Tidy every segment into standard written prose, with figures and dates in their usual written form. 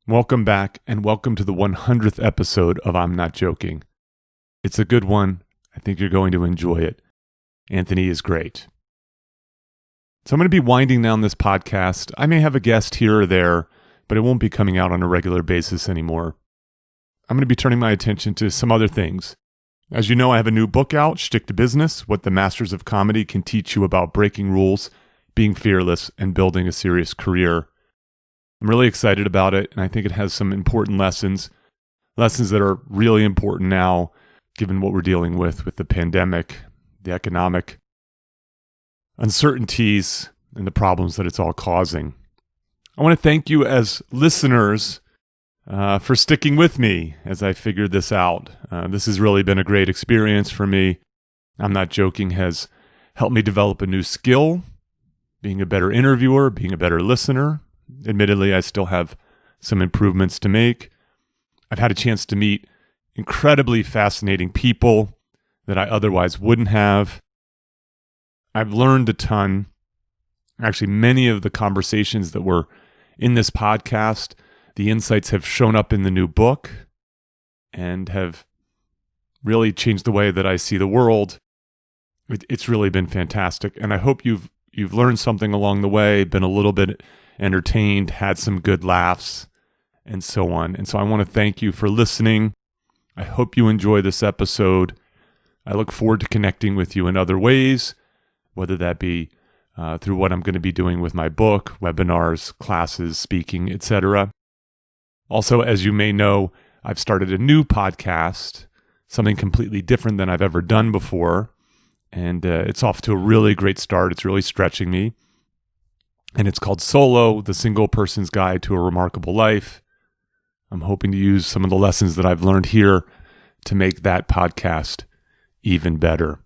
Welcome back, and welcome to the 100th episode of I'm Not Joking. It's a good one. I think you're going to enjoy it. Anthony is great. So I'm going to be winding down this podcast. I may have a guest here or there, but it won't be coming out on a regular basis anymore. I'm going to be turning my attention to some other things. As you know, I have a new book out, Shtick to Business, What the Masters of Comedy Can Teach You About Breaking Rules, Being Fearless, and Building a Serious Career. I'm really excited about it, and I think it has some important lessons that are really important now, given what we're dealing with the pandemic, the economic uncertainties, and the problems that it's all causing. I want to thank you as listeners for sticking with me as I figured this out. This has really been a great experience for me. I'm Not Joking has helped me develop a new skill, being a better interviewer, being a better listener. Admittedly, I still have some improvements to make. I've had a chance to meet incredibly fascinating people that I otherwise wouldn't have. I've learned a ton. Actually, many of the conversations that were in this podcast, the insights have shown up in the new book and have really changed the way that I see the world. It's really been fantastic. And I hope you've learned something along the way, been a little bit entertained, had some good laughs, and so on. And so I want to thank you for listening. I hope you enjoy this episode. I look forward to connecting with you in other ways, whether that be through what I'm going to be doing with my book, webinars, classes, speaking, etc. Also, as you may know, I've started a new podcast, something completely different than I've ever done before. And it's off to a really great start. It's really stretching me. And it's called Solo, the Single Person's Guide to a Remarkable Life. I'm hoping to use some of the lessons that I've learned here to make that podcast even better.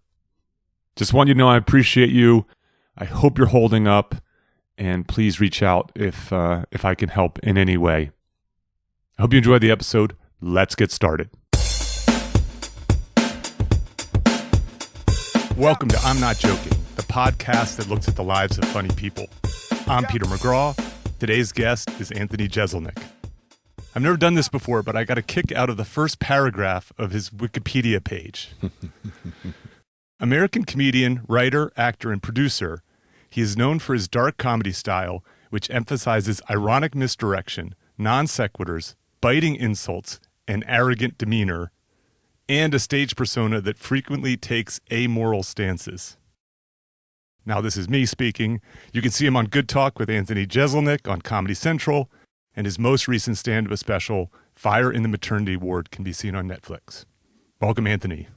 Just want you to know I appreciate you. I hope you're holding up. And please reach out if I can help in any way. I hope you enjoyed the episode. Let's get started. Welcome to I'm Not Joking, the podcast that looks at the lives of funny people. I'm Peter McGraw. Today's guest is Anthony Jeselnik. I've never done this before, but I got a kick out of the first paragraph of his Wikipedia page. American comedian, writer, actor, and producer, he is known for his dark comedy style, which emphasizes ironic misdirection, non sequiturs, biting insults, and arrogant demeanor, and a stage persona that frequently takes amoral stances. Now, this is me speaking. You can see him on Good Talk with Anthony Jeselnik on Comedy Central, and his most recent stand-up special, Fire in the Maternity Ward, can be seen on Netflix. Welcome, Anthony.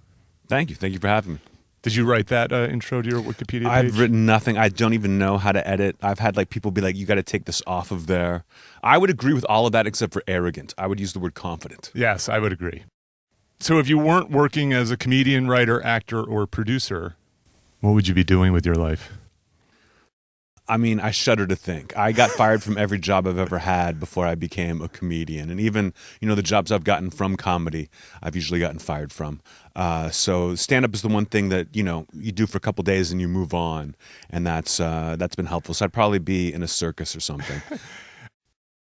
Thank you. Thank you for having me. Did you write that intro to your Wikipedia page? I've written nothing. I don't even know how to edit. I've had people be like, you got to take this off of there. I would agree with all of that except for arrogant. I would use the word confident. Yes, I would agree. So if you weren't working as a comedian, writer, actor, or producer, what would you be doing with your life? I mean, I shudder to think. I got fired from every job I've ever had before I became a comedian. And even, the jobs I've gotten from comedy, I've usually gotten fired from. So stand-up is the one thing that, you do for a couple days and you move on. And that's been helpful. So I'd probably be in a circus or something.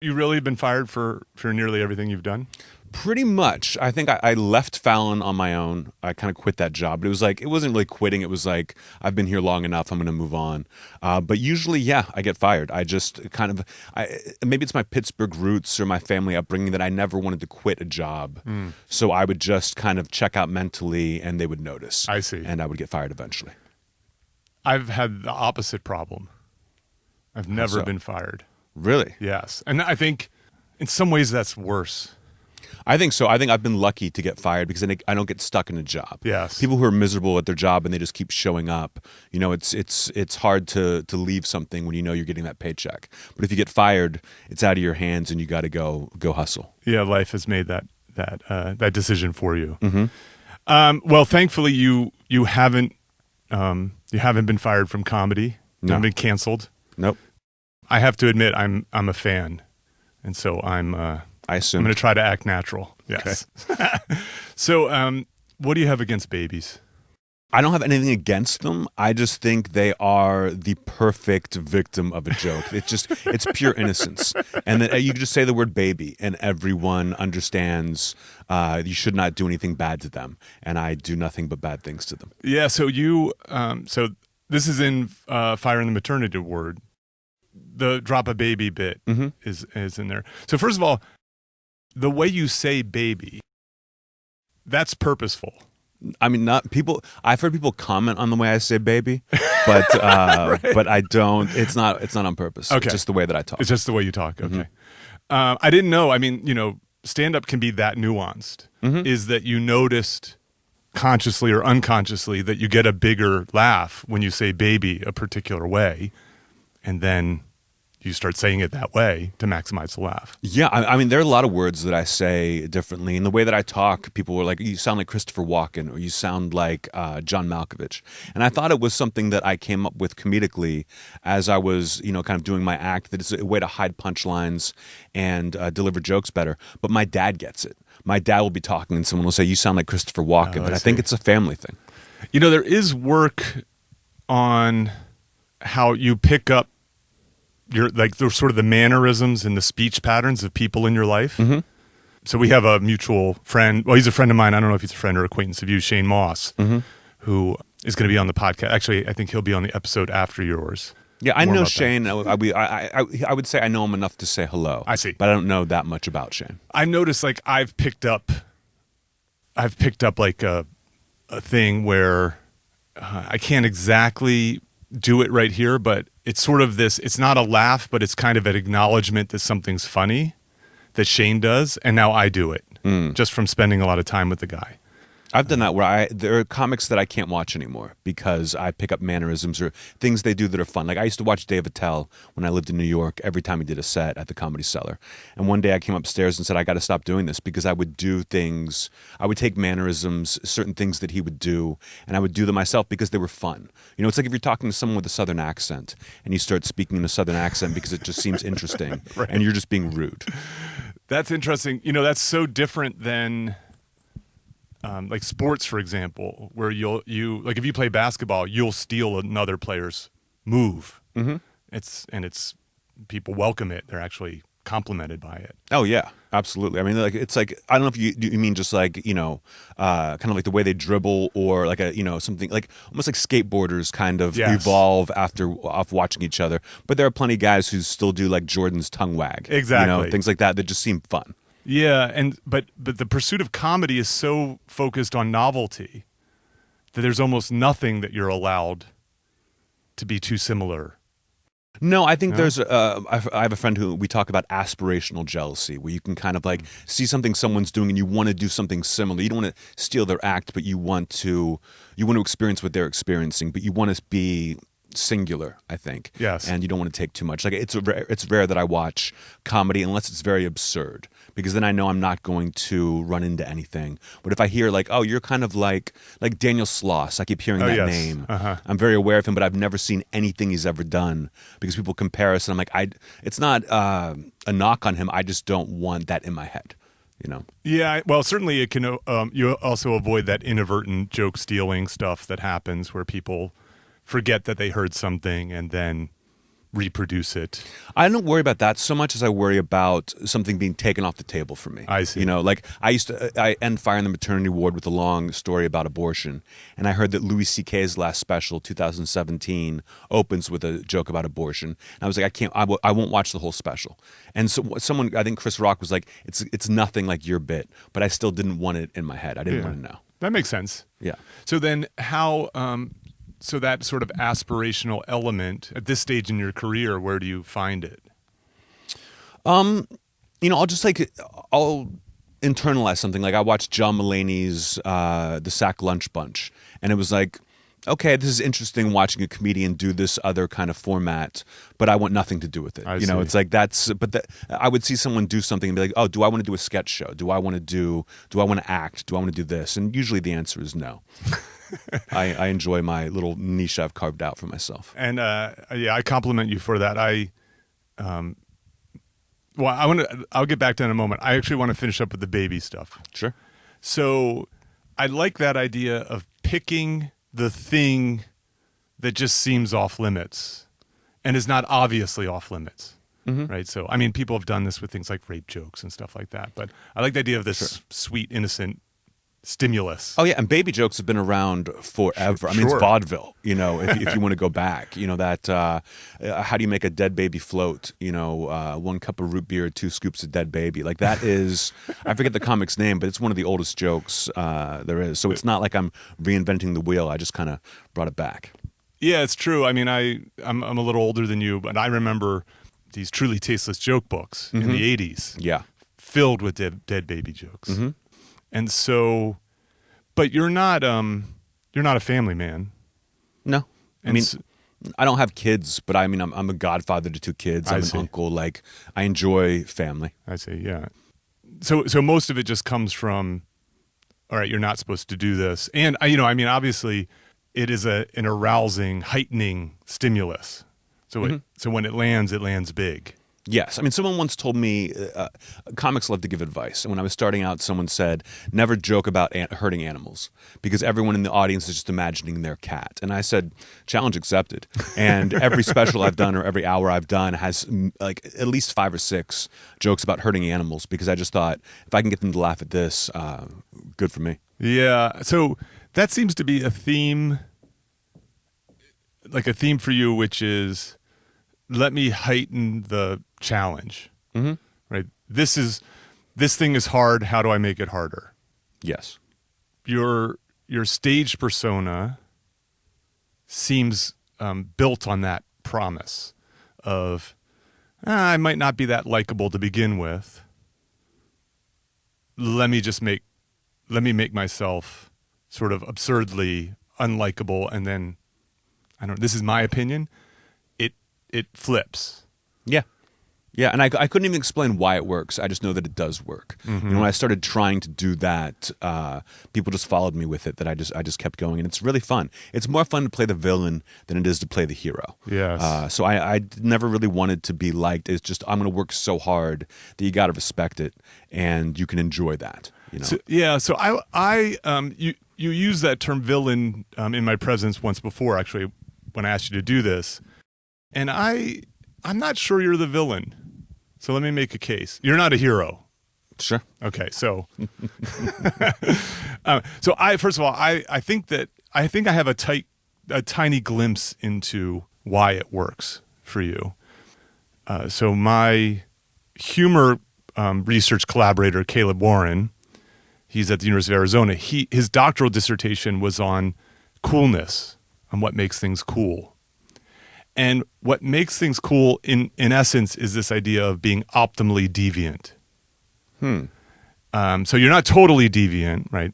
You really been fired for nearly everything you've done? Pretty much. I think I left Fallon on my own. I kind of quit that job. But it wasn't really quitting. It was like, I've been here long enough. I'm going to move on. But usually, yeah, I get fired. I just maybe it's my Pittsburgh roots or my family upbringing that I never wanted to quit a job. So I would just kind of check out mentally and they would notice. I see. And I would get fired eventually. I've had the opposite problem. I've never been fired. Really? Yes. And I think in some ways that's worse. I think so. I think I've been lucky to get fired because I don't get stuck in a job. Yes. People who are miserable at their job and they just keep showing up, it's hard to leave something when you're getting that paycheck. But if you get fired, it's out of your hands and you got to go hustle. Yeah, life has made that decision for you. Mm-hmm. Well, thankfully you haven't been fired from comedy. No. You haven't been canceled. Nope. I have to admit I'm a fan, and so I assume. I'm going to try to act natural. Yes. Okay. So, what do you have against babies? I don't have anything against them. I just think they are the perfect victim of a joke. It's pure innocence. And then you just say the word baby and everyone understands you should not do anything bad to them. And I do nothing but bad things to them. Yeah, so so this is in Fire in the Maternity Ward. The drop a baby bit is in there. So first of all, the way you say baby, that's purposeful. I mean, not people. I've heard people comment on the way I say baby, but Right. but I don't. It's not on purpose. Okay. It's just the way that I talk. It's just the way you talk. Okay. I didn't know. I mean, stand-up can be that nuanced. Is that you noticed consciously or unconsciously that you get a bigger laugh when you say baby a particular way, and then you start saying it that way to maximize the laugh. Yeah, I mean, there are a lot of words that I say differently. In the way that I talk, people were like, you sound like Christopher Walken, or you sound like John Malkovich. And I thought it was something that I came up with comedically as I was, kind of doing my act, that it's a way to hide punchlines and deliver jokes better. But my dad gets it. My dad will be talking and someone will say, you sound like Christopher Walken. But I think it's a family thing. There is work on how you pick up the sort of the mannerisms and the speech patterns of people in your life. So we have a mutual friend. Well, he's a friend of mine. I don't know if he's a friend or acquaintance of you, Shane Moss, who is going to be on the podcast. Actually, I think he'll be on the episode after yours. Yeah, I know Shane. I would say I know him enough to say hello. I see. But I don't know that much about Shane. I've noticed I've picked up like a thing where I can't exactly do it right here, but it's sort of this, it's not a laugh, but it's kind of an acknowledgement that something's funny that Shane does, and now I do it just from spending a lot of time with the guy. I've done that where there are comics that I can't watch anymore because I pick up mannerisms or things they do that are fun. Like I used to watch Dave Attell when I lived in New York every time he did a set at the Comedy Cellar. And one day I came upstairs and said, I got to stop doing this because I would do things, I would take mannerisms, certain things that he would do, and I would do them myself because they were fun. It's like if you're talking to someone with a Southern accent and you start speaking in a Southern accent because it just seems interesting Right. and you're just being rude. That's interesting. That's so different than like sports, for example, where you like if you play basketball, you'll steal another player's move. It's people welcome it. They're actually complimented by it. Oh yeah, absolutely. I mean, it's like I don't know if you mean just like kind of like the way they dribble or like something like almost like skateboarders kind of evolve off watching each other. But there are plenty of guys who still do like Jordan's tongue wag, exactly, things like that just seem fun. Yeah, but the pursuit of comedy is so focused on novelty that there's almost nothing that you're allowed to be too similar. No, I think there's I have a friend who we talk about aspirational jealousy, where you can kind of like see something someone's doing and you want to do something similar. You don't want to steal their act, but you want to experience what they're experiencing, but you want to be singular, I think. Yes. And you don't want to take too much. Like it's rare that I watch comedy unless it's very absurd, because then I know I'm not going to run into anything. But if I hear like, oh, you're kind of like Daniel Sloss, I keep hearing that name. I'm very aware of him, but I've never seen anything he's ever done because people compare us, and I'm like, it's not a knock on him. I just don't want that in my head. Yeah, well, certainly it can. You also avoid that inadvertent joke stealing stuff that happens where people forget that they heard something and then reproduce it. I don't worry about that so much as I worry about something being taken off the table for me. I see. Like I end Fire in the Maternity Ward with a long story about abortion, and I heard that Louis C.K.'s last special, 2017, opens with a joke about abortion. And I was like, I won't watch the whole special. And so someone, I think Chris Rock was like, it's nothing like your bit, but I still didn't want it in my head. I didn't want to know. That makes sense. Yeah. So then how... So that sort of aspirational element at this stage in your career, where do you find it? I'll internalize something. Like I watched John Mulaney's The Sack Lunch Bunch, and it was like, okay, this is interesting watching a comedian do this other kind of format, but I want nothing to do with it. It's like I would see someone do something and be like, oh, do I want to do a sketch show? Do I want to act? Do I want to do this? And usually the answer is no. I enjoy my little niche I've carved out for myself. And I compliment you for that. I'll get back to that in a moment. I actually want to finish up with the baby stuff. Sure. So I like that idea of picking the thing that just seems off limits and is not obviously off limits. Right. So, I mean, people have done this with things like rape jokes and stuff like that. But I like the idea of this sweet, innocent stimulus. Oh, yeah. And baby jokes have been around forever. I mean, it's vaudeville, if you want to go back. That how do you make a dead baby float? 1 cup of root beer, 2 scoops of dead baby. Like that is, I forget the comic's name, but it's one of the oldest jokes there is. So it's not like I'm reinventing the wheel. I just kind of brought it back. Yeah, it's true. I mean, I'm a little older than you, but I remember these truly tasteless joke books in the 80s. Yeah. Filled with dead baby jokes. And so, but you're not a family man. No. I don't have kids, but I'm a godfather to 2 kids. I'm an uncle. Like, I enjoy family. I see, yeah. So most of it just comes from, all right, you're not supposed to do this. And, obviously, it is an arousing, heightening stimulus. So so when it lands big. Yes. Someone once told me, comics love to give advice. And when I was starting out, someone said, never joke about hurting animals because everyone in the audience is just imagining their cat. And I said, challenge accepted. And every special I've done or every hour I've done has like at least 5 or 6 jokes about hurting animals because I just thought if I can get them to laugh at this, good for me. Yeah. So that seems to be a theme, like a theme for you, which is let me heighten the challenge, right? This thing is hard. How do I make it harder? Yes. Your stage persona seems built on that promise of I might not be that likable to begin with. Let me make myself sort of absurdly unlikable, and then this is my opinion. It flips. Yeah. Yeah, and I couldn't even explain why it works. I just know that it does work. When I started trying to do that, people just followed me with it. That I just kept going, and it's really fun. It's more fun to play the villain than it is to play the hero. Yes. So I never really wanted to be liked. It's just I'm going to work so hard that you got to respect it, and you can enjoy that. So you used that term villain in my presence once before, actually, when I asked you to do this. And I'm not sure you're the villain. So let me make a case. You're not a hero. Sure. Okay. So, first of all, I think I have a tiny glimpse into why it works for you. So my humor research collaborator, Caleb Warren, he's at the University of Arizona. His doctoral dissertation was on coolness, on what makes things cool. And what makes things cool, in essence, is this idea of being optimally deviant. So you're not totally deviant, right?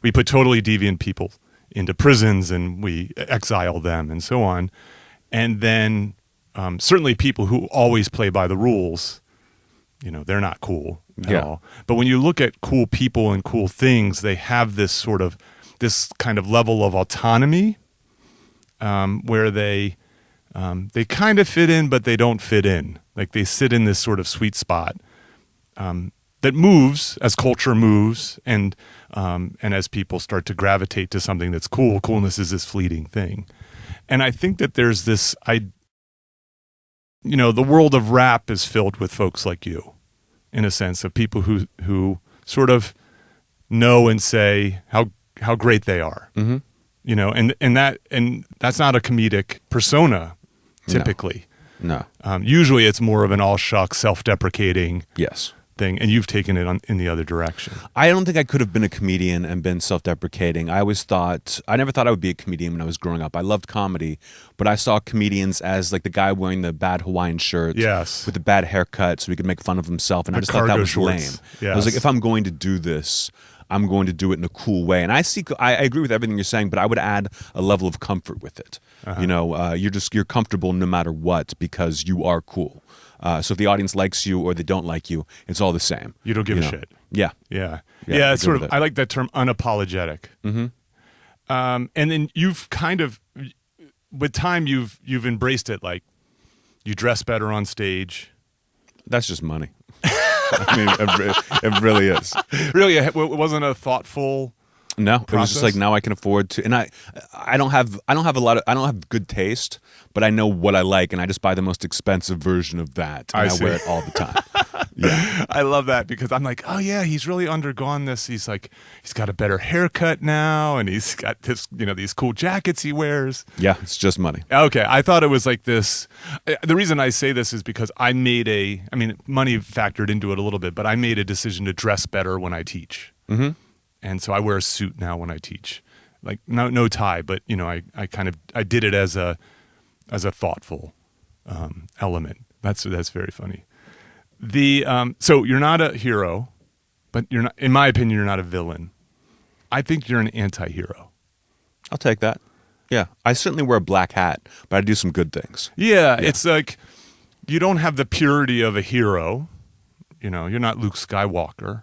We put totally deviant people into prisons and we exile them and so on. And then certainly people who always play by the rules, they're not cool at all. But when you look at cool people and cool things, they have this kind of level of autonomy where they kind of fit in, but they don't fit in. Like they sit in this sort of sweet spot that moves as culture moves, and as people start to gravitate to something that's cool. Coolness is this fleeting thing, and I think that there's this. The world of rap is filled with folks like you, in a sense, of people who sort of know and say how great they are. And that's not a comedic persona. Typically. No. Usually it's more of an all shucks, self-deprecating thing, and you've taken it in the other direction. I don't think I could have been a comedian and been self-deprecating. I never thought I would be a comedian when I was growing up. I loved comedy, but I saw comedians as like the guy wearing the bad Hawaiian shirt with the bad haircut so he could make fun of himself, and I just thought that was lame. I was like, if I'm going to do this, I'm going to do it in a cool way. And I agree with everything you're saying, but I would add a level of comfort with it. You're comfortable no matter what because you are cool. So if the audience likes you or they don't like you, it's all the same. You don't give a shit. Yeah. It's sort of. I like that term, unapologetic. And then you've kind of, with time, you've embraced it. Like you dress better on stage. That's just money. It really is. Really, it wasn't a thoughtful No, it was just process? like now I can afford to, and I don't have I don't have good taste, but I know what I like, and I just buy the most expensive version of that, and I I see. wear it all the time. Yeah. I love that because I'm like, oh yeah, he's really undergone this. He's like, he's got a better haircut now, and he's got this, these cool jackets he wears. Yeah, it's just money. Okay, I thought it was like this. The reason I say this is because I made money factored into it a little bit, but I made a decision to dress better when I teach. Mm-hmm. And so I wear a suit now when I teach, like no tie, but I did it as a thoughtful element. That's very funny. So you're not a hero, but you're not, in my opinion, you're not a villain. I think you're an anti-hero. I'll take that. Yeah, I certainly wear a black hat, but I do some good things. Yeah, it's like you don't have the purity of a hero. You're not Luke Skywalker.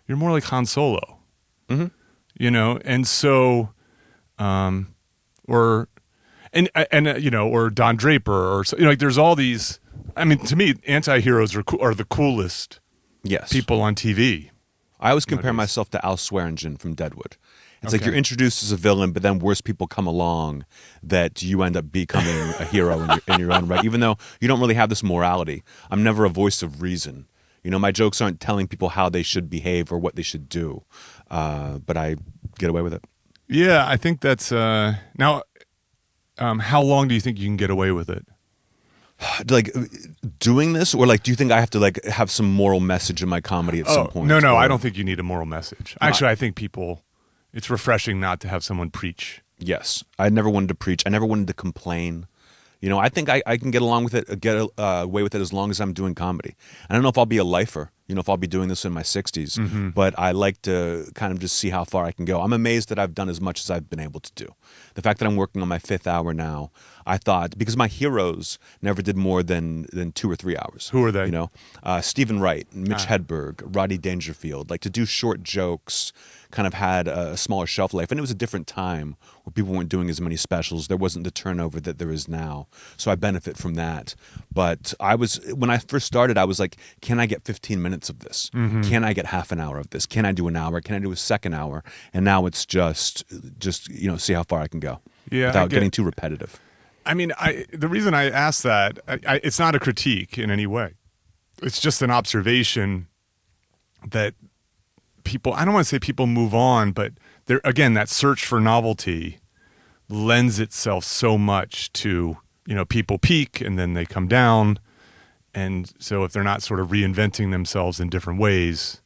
You're more like Han Solo. Mm-hmm. And so, or Don Draper, or like there's all these. I mean, to me, anti-heroes are the coolest people on TV. I always compare myself to Al Swearingen from Deadwood. It's like you're introduced as a villain, but then worse people come along that you end up becoming a hero in your own right, even though you don't really have this morality. I'm never a voice of reason. My jokes aren't telling people how they should behave or what they should do, but I get away with it. Yeah, I think that's now. How long do you think you can get away with it? Like doing this, or like, do you think I have to like have some moral message in my comedy at some point? No, I don't think you need a moral message. Actually, I think it's refreshing not to have someone preach. Yes, I never wanted to preach. I never wanted to complain. I think I can get along with it, away with it as long as I'm doing comedy. I don't know if I'll be a lifer, if I'll be doing this in my 60s, but I like to kind of just see how far I can go. I'm amazed that I've done as much as I've been able to do. The fact that I'm working on my 5th hour now, I thought, because my heroes never did more than 2 or 3 hours. Who are they? Stephen Wright, Mitch Hedberg, Rodney Dangerfield. Like, to do short jokes kind of had a smaller shelf life, and it was a different time where people weren't doing as many specials. There wasn't the turnover that there is now, so I benefit from that. But when I first started, I was like, can I get 15 minutes of this? Mm-hmm. Can I get half an hour of this? Can I do an hour? Can I do a second hour? And now it's just see how far I can go without getting too repetitive. I mean, the reason I asked that, it's not a critique in any way. It's just an observation that people, I don't want to say people move on, but there again, that search for novelty lends itself so much to, people peak and then they come down. And so if they're not sort of reinventing themselves in different ways,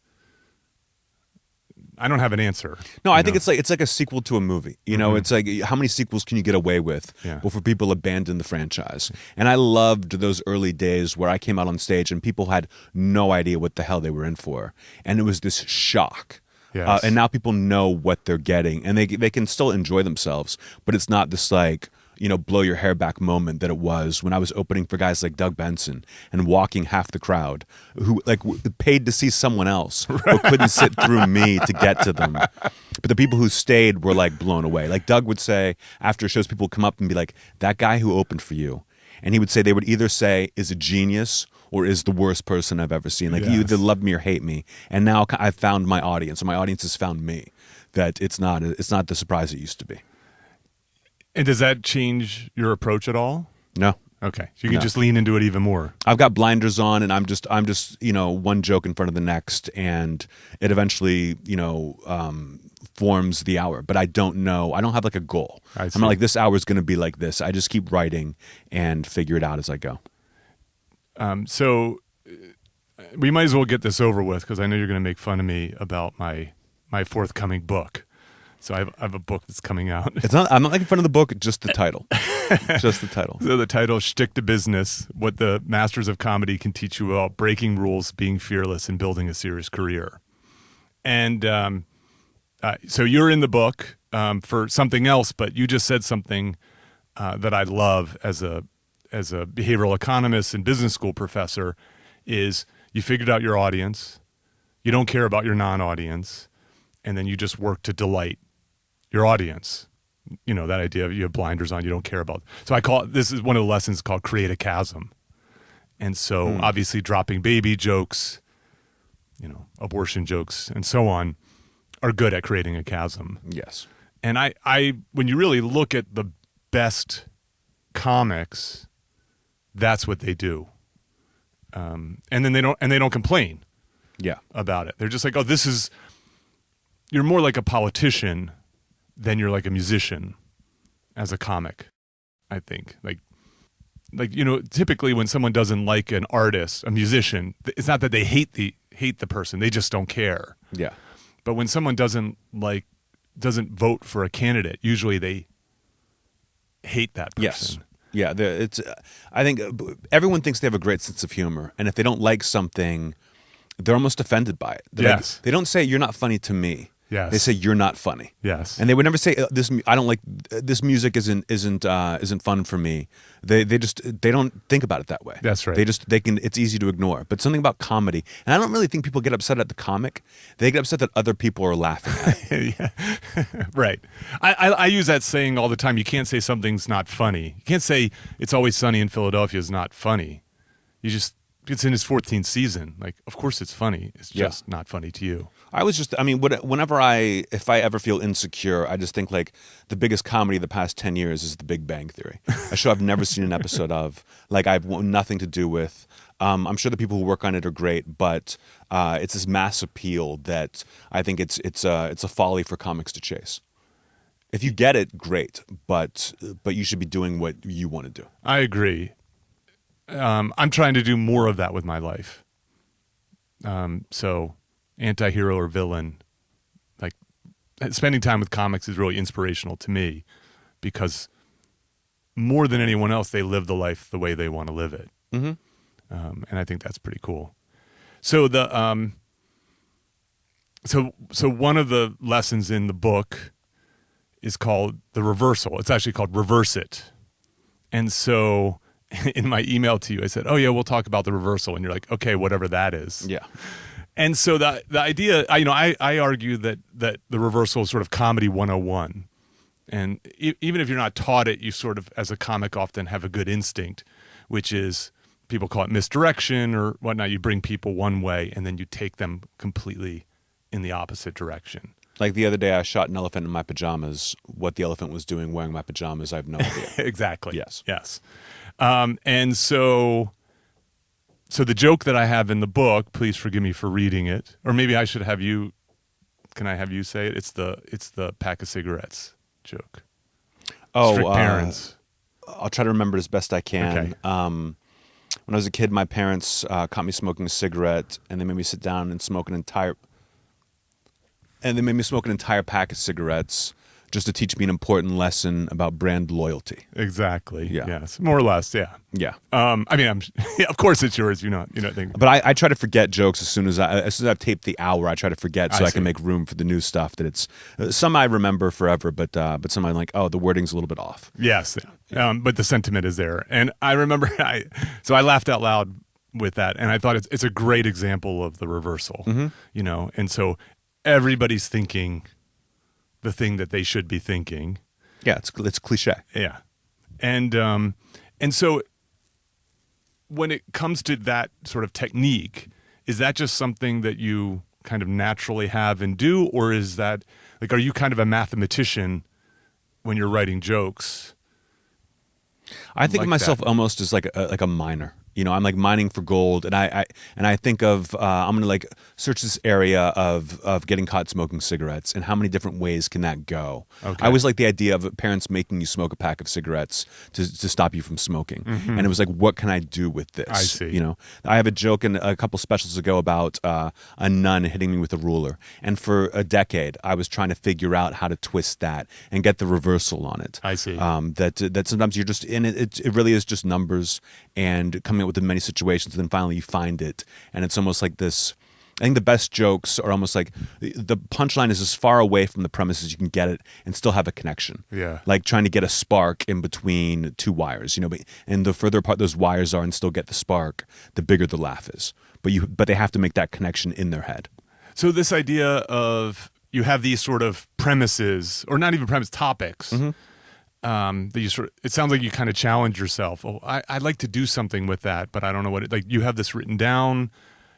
I don't have an answer. No, I think it's like a sequel to a movie. It's like, how many sequels can you get away with before people abandon the franchise? And I loved those early days where I came out on stage and people had no idea what the hell they were in for. And it was this shock. Yes. And now people know what they're getting, and they can still enjoy themselves, but it's not this like, blow your hair back moment that it was when I was opening for guys like Doug Benson and walking half the crowd who like paid to see someone else but couldn't sit through me to get to them. But the people who stayed were like blown away. Like Doug would say after shows, people would come up and be like, that guy who opened for you. And he would say, they would either say is a genius or is the worst person I've ever seen. Like you either love me or hate me. And now I've found my audience, or my audience has found me. That it's not the surprise it used to be. And does that change your approach at all? No. Okay. So you can just lean into it even more. I've got blinders on, and I'm just one joke in front of the next, and it eventually forms the hour. But I don't know. I don't have like a goal. I'm not like, this hour is going to be like this. I just keep writing and figure it out as I go. So we might as well get this over with, because I know you're going to make fun of me about my forthcoming book. So I have a book that's coming out. I'm not making fun of the book, just the title. Just the title. So the title is Shtick to Business: What the Masters of Comedy Can Teach You About Breaking Rules, Being Fearless, and Building a Serious Career. And so you're in the book for something else, but you just said something that I love as a behavioral economist and business school professor, is you figured out your audience, you don't care about your non-audience, and then you just work to delight your audience. That idea of you have blinders on, you don't care about. So this is one of the lessons called create a chasm. And so obviously dropping baby jokes, abortion jokes and so on, are good at creating a chasm. Yes. And I when you really look at the best comics, that's what they do. And then they don't complain about it. They're just like, oh, you're more like a politician than you're like a musician as a comic, I think. Like, typically when someone doesn't like an artist, a musician, it's not that they hate the person, they just don't care. Yeah. But when someone doesn't vote for a candidate, usually they hate that person. Yes. Yeah. I think everyone thinks they have a great sense of humor, and if they don't like something, they're almost offended by it. Yes. They don't say you're not funny to me. Yes. They say you're not funny. Yes. And they would never say this. I don't like this music. Isn't fun for me. They don't think about it that way. That's right. It's easy to ignore. But something about comedy, and I don't really think people get upset at the comic. They get upset that other people are laughing at it. Yeah. Right. I use that saying all the time. You can't say something's not funny. You can't say It's Always Sunny in Philadelphia is not funny. It's in his 14th season. Like, of course it's funny. It's just not funny to you. If I ever feel insecure, I just think like the biggest comedy of the past 10 years is The Big Bang Theory, a show I've never seen an episode of. Like, I've nothing to do with. I'm sure the people who work on it are great, but it's this mass appeal that I think it's a folly for comics to chase. If you get it, great, but you should be doing what you want to do. I agree. I'm trying to do more of that with my life. So anti-hero or villain, like spending time with comics is really inspirational to me because more than anyone else, they live the life the way they want to live it. Mm-hmm. And I think that's pretty cool. So so one of the lessons in the book is called the reversal. It's actually called Reverse It. And so in my email to you, I said, oh yeah, we'll talk about the reversal. And you're like, okay, whatever that is. Yeah. And so the idea, I argue that the reversal is sort of comedy 101. And even if you're not taught it, you sort of, as a comic, often have a good instinct, which is, people call it misdirection or whatnot. You bring people one way and then you take them completely in the opposite direction. Like the other day, I shot an elephant in my pajamas. What the elephant was doing wearing my pajamas, I have no idea. Exactly. Yes. And so the joke that I have in the book, please forgive me for reading it, or maybe I should have you. Can I have you say it? It's the pack of cigarettes joke. Oh, strict parents. I'll try to remember it as best I can. Okay. When I was a kid, my parents caught me smoking a cigarette, and they made me sit down and smoke an entire pack of cigarettes just to teach me an important lesson about brand loyalty. Exactly. Yeah. Yes. More or less. Yeah. Yeah. Of course it's yours. You know. But I try to forget jokes as soon as I've taped the hour. I try to forget so I can make room for the new stuff. That it's some I remember forever, but some I'm like, oh, the wording's a little bit off. Yes. But the sentiment is there, and I remember I laughed out loud with that, and I thought it's a great example of the reversal. Mm-hmm. And so everybody's thinking the thing that they should be thinking. Yeah, it's cliche. Yeah, and so when it comes to that sort of technique, is that just something that you kind of naturally have and do, or is that like, are you kind of a mathematician when you're writing jokes? I think of myself almost as like a miner. I'm like mining for gold, and I think of I'm gonna like search this area of getting caught smoking cigarettes, and how many different ways can that go? Okay. I always like the idea of parents making you smoke a pack of cigarettes to stop you from smoking, and it was like, what can I do with this? I see. I have a joke in a couple specials ago about a nun hitting me with a ruler, and for a decade I was trying to figure out how to twist that and get the reversal on it. I see. That sometimes you're just in it. It really is just numbers and coming up with in many situations, and then finally you find it, and it's almost like this. I think the best jokes are almost like the punchline is as far away from the premise as you can get it and still have a connection. Yeah, like trying to get a spark in between two wires, and the further apart those wires are and still get the spark, the bigger the laugh is. But they have to make that connection in their head. So this idea of you have these sort of premises, or not even premise, topics. Mm-hmm. That you it sounds like you kind of challenge yourself. Oh, I'd like to do something with that, but I don't know what like you have this written down.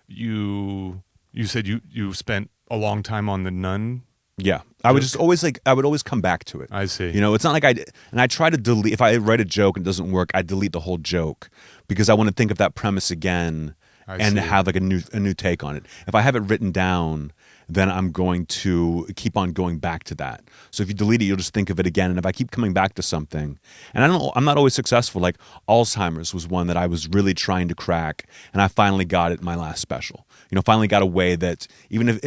You said you spent a long time on the nun Yeah. I would just always I would always come back to it. I see. You know, it's not like and I try to delete, if I write a joke and it doesn't work, I delete the whole joke because I want to think of that premise again and see. have like a new take on it. If I have it written down, then I'm going to keep on going back to that. So if you delete it, you'll just think of it again. And if I keep coming back to something, and I'm not always successful. Like Alzheimer's was one that I was really trying to crack, and I finally got it in my last special. You know, finally got a way that even if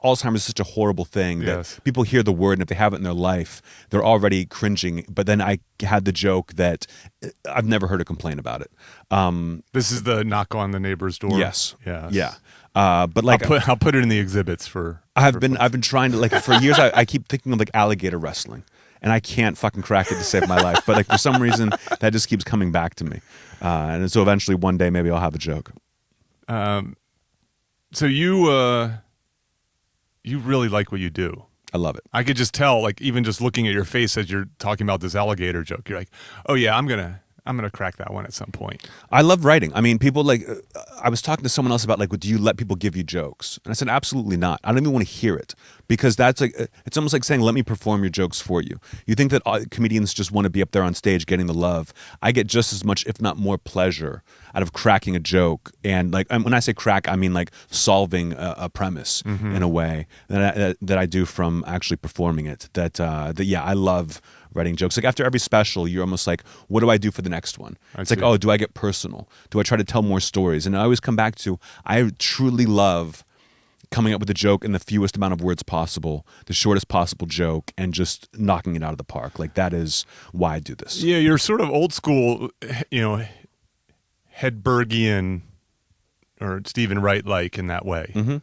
Alzheimer's is such a horrible thing that people hear the word, and if they have it in their life, they're already cringing. But then I had the joke that I've never heard a complaint about it. This is the knock on the neighbor's door. Yes. Yes. Yeah. But like I'll put it in the exhibits for. I've been trying to, like, for years. I keep thinking of like alligator wrestling, and I can't fucking crack it to save my life. But like for some reason, that just keeps coming back to me, and so eventually one day maybe I'll have a joke. So you really like what you do. I love it. I could just tell, like even just looking at your face as you're talking about this alligator joke, you're like, oh yeah, I'm gonna crack that one at some point. I love writing. I mean, people like, I was talking to someone else about like, do you let people give you jokes? And I said, absolutely not. I don't even want to hear it because that's like, it's almost like saying, let me perform your jokes for you. You think that comedians just want to be up there on stage getting the love. I get just as much, if not more pleasure out of cracking a joke. And like, when I say crack, I mean like solving a premise in a way that I do from actually performing it. That yeah, I love writing jokes. Like after every special, you're almost like, what do I do for the next one? It's like, oh, do I get personal? Do I try to tell more stories? And I always come back to, I truly love coming up with a joke in the fewest amount of words possible, the shortest possible joke, and just knocking it out of the park. Like that is why I do this. Yeah, you're sort of old school, you know, Hedbergian or Stephen Wright like in that way.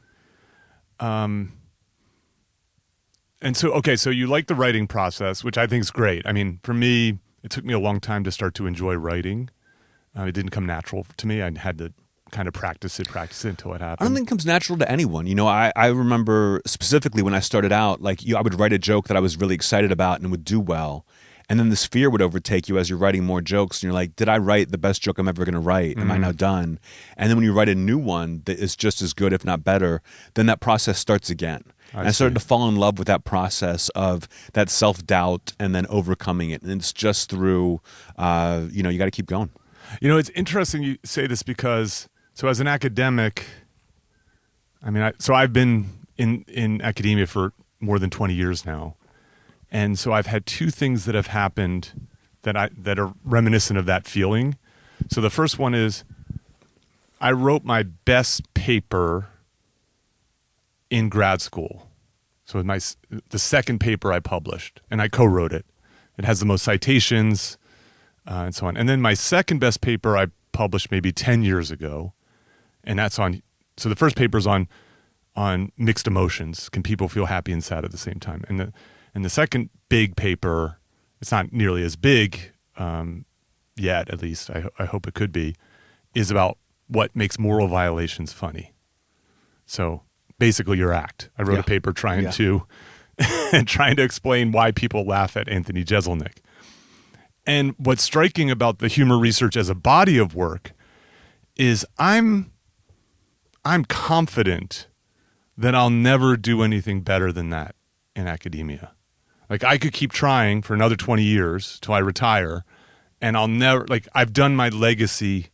And so, okay, so you like the writing process, which I think is great. I mean, for me, it took me a long time to start to enjoy writing. It didn't come natural to me. I had to kind of practice it until it happened. I don't think it comes natural to anyone. You know, I remember specifically when I started out, like I would write a joke that I was really excited about and would do well. And then this fear would overtake you as you're writing more jokes. And you're like, did I write the best joke I'm ever going to write? Am I now done? And then when you write a new one that is just as good, if not better, then that process starts again. I started to fall in love with that process of that self-doubt and then overcoming it. And it's just through, you know, you got to keep going. You know, it's interesting you say this because, so as an academic, I mean, so I've been in academia for more than 20 years now. And so I've had two things that have happened that are reminiscent of that feeling. So the first one is I wrote my best paper in grad school. So the second paper I published, and I co-wrote it. It has the most citations and so on. And then my second best paper I published maybe 10 years ago, and that's on. So the first paper is on mixed emotions. Can people feel happy and sad at the same time? And the second big paper, it's not nearly as big yet, at least. I hope it could be, is about what makes moral violations funny. So basically your act. I wrote a paper trying to explain why people laugh at Anthony Jeselnik. And what's striking about the humor research as a body of work is I'm confident that I'll never do anything better than that in academia. Like I could keep trying for another 20 years till I retire, and I'll never, like I've done my legacy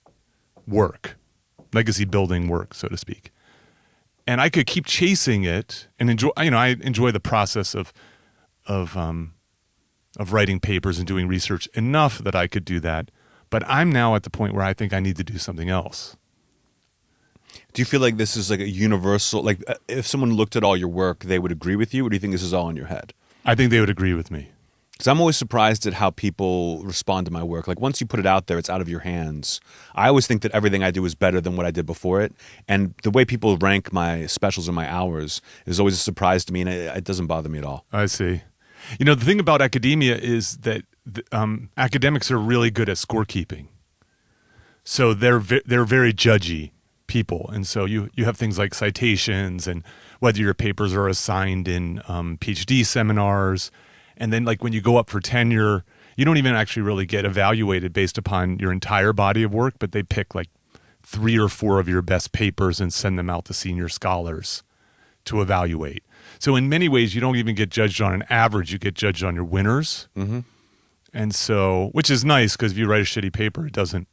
building work, so to speak. And I could keep chasing it and enjoy, you know, I enjoy the process of writing papers and doing research enough that I could do that. But I'm now at the point where I think I need to do something else. Do you feel like this is like a universal, like if someone looked at all your work, they would agree with you, or do you think this is all in your head? I think they would agree with me. Because I'm always surprised at how people respond to my work. Like once you put it out there, it's out of your hands. I always think that everything I do is better than what I did before it. And the way people rank my specials and my hours is always a surprise to me, and it doesn't bother me at all. I see. You know, the thing about academia is that academics are really good at scorekeeping. So they're very judgy people. And so you have things like citations and whether your papers are assigned in PhD seminars. And then like when you go up for tenure, you don't even actually really get evaluated based upon your entire body of work, but they pick like 3 or 4 of your best papers and send them out to senior scholars to evaluate. So in many ways, you don't even get judged on an average; you get judged on your winners. Mm-hmm. And so, which is nice because if you write a shitty paper, it doesn't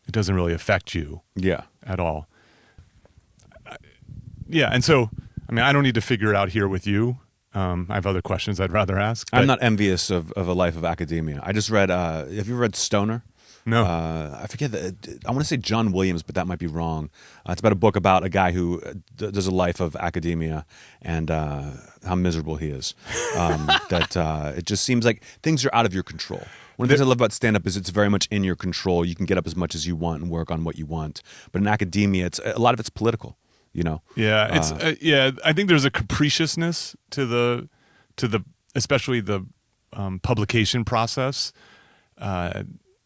really affect you. At all. Yeah, and so I mean, I don't need to figure it out here with you. I have other questions I'd rather ask. I'm not envious of a life of academia. I just read. Have you read Stoner? No. I forget. I want to say John Williams, but that might be wrong. It's about a book about a guy who does a life of academia and how miserable he is. It just seems like things are out of your control. One of the things I love about stand-up is it's very much in your control. You can get up as much as you want and work on what you want. But in academia, a lot of it's political. Yeah, I think there's a capriciousness to the especially the publication process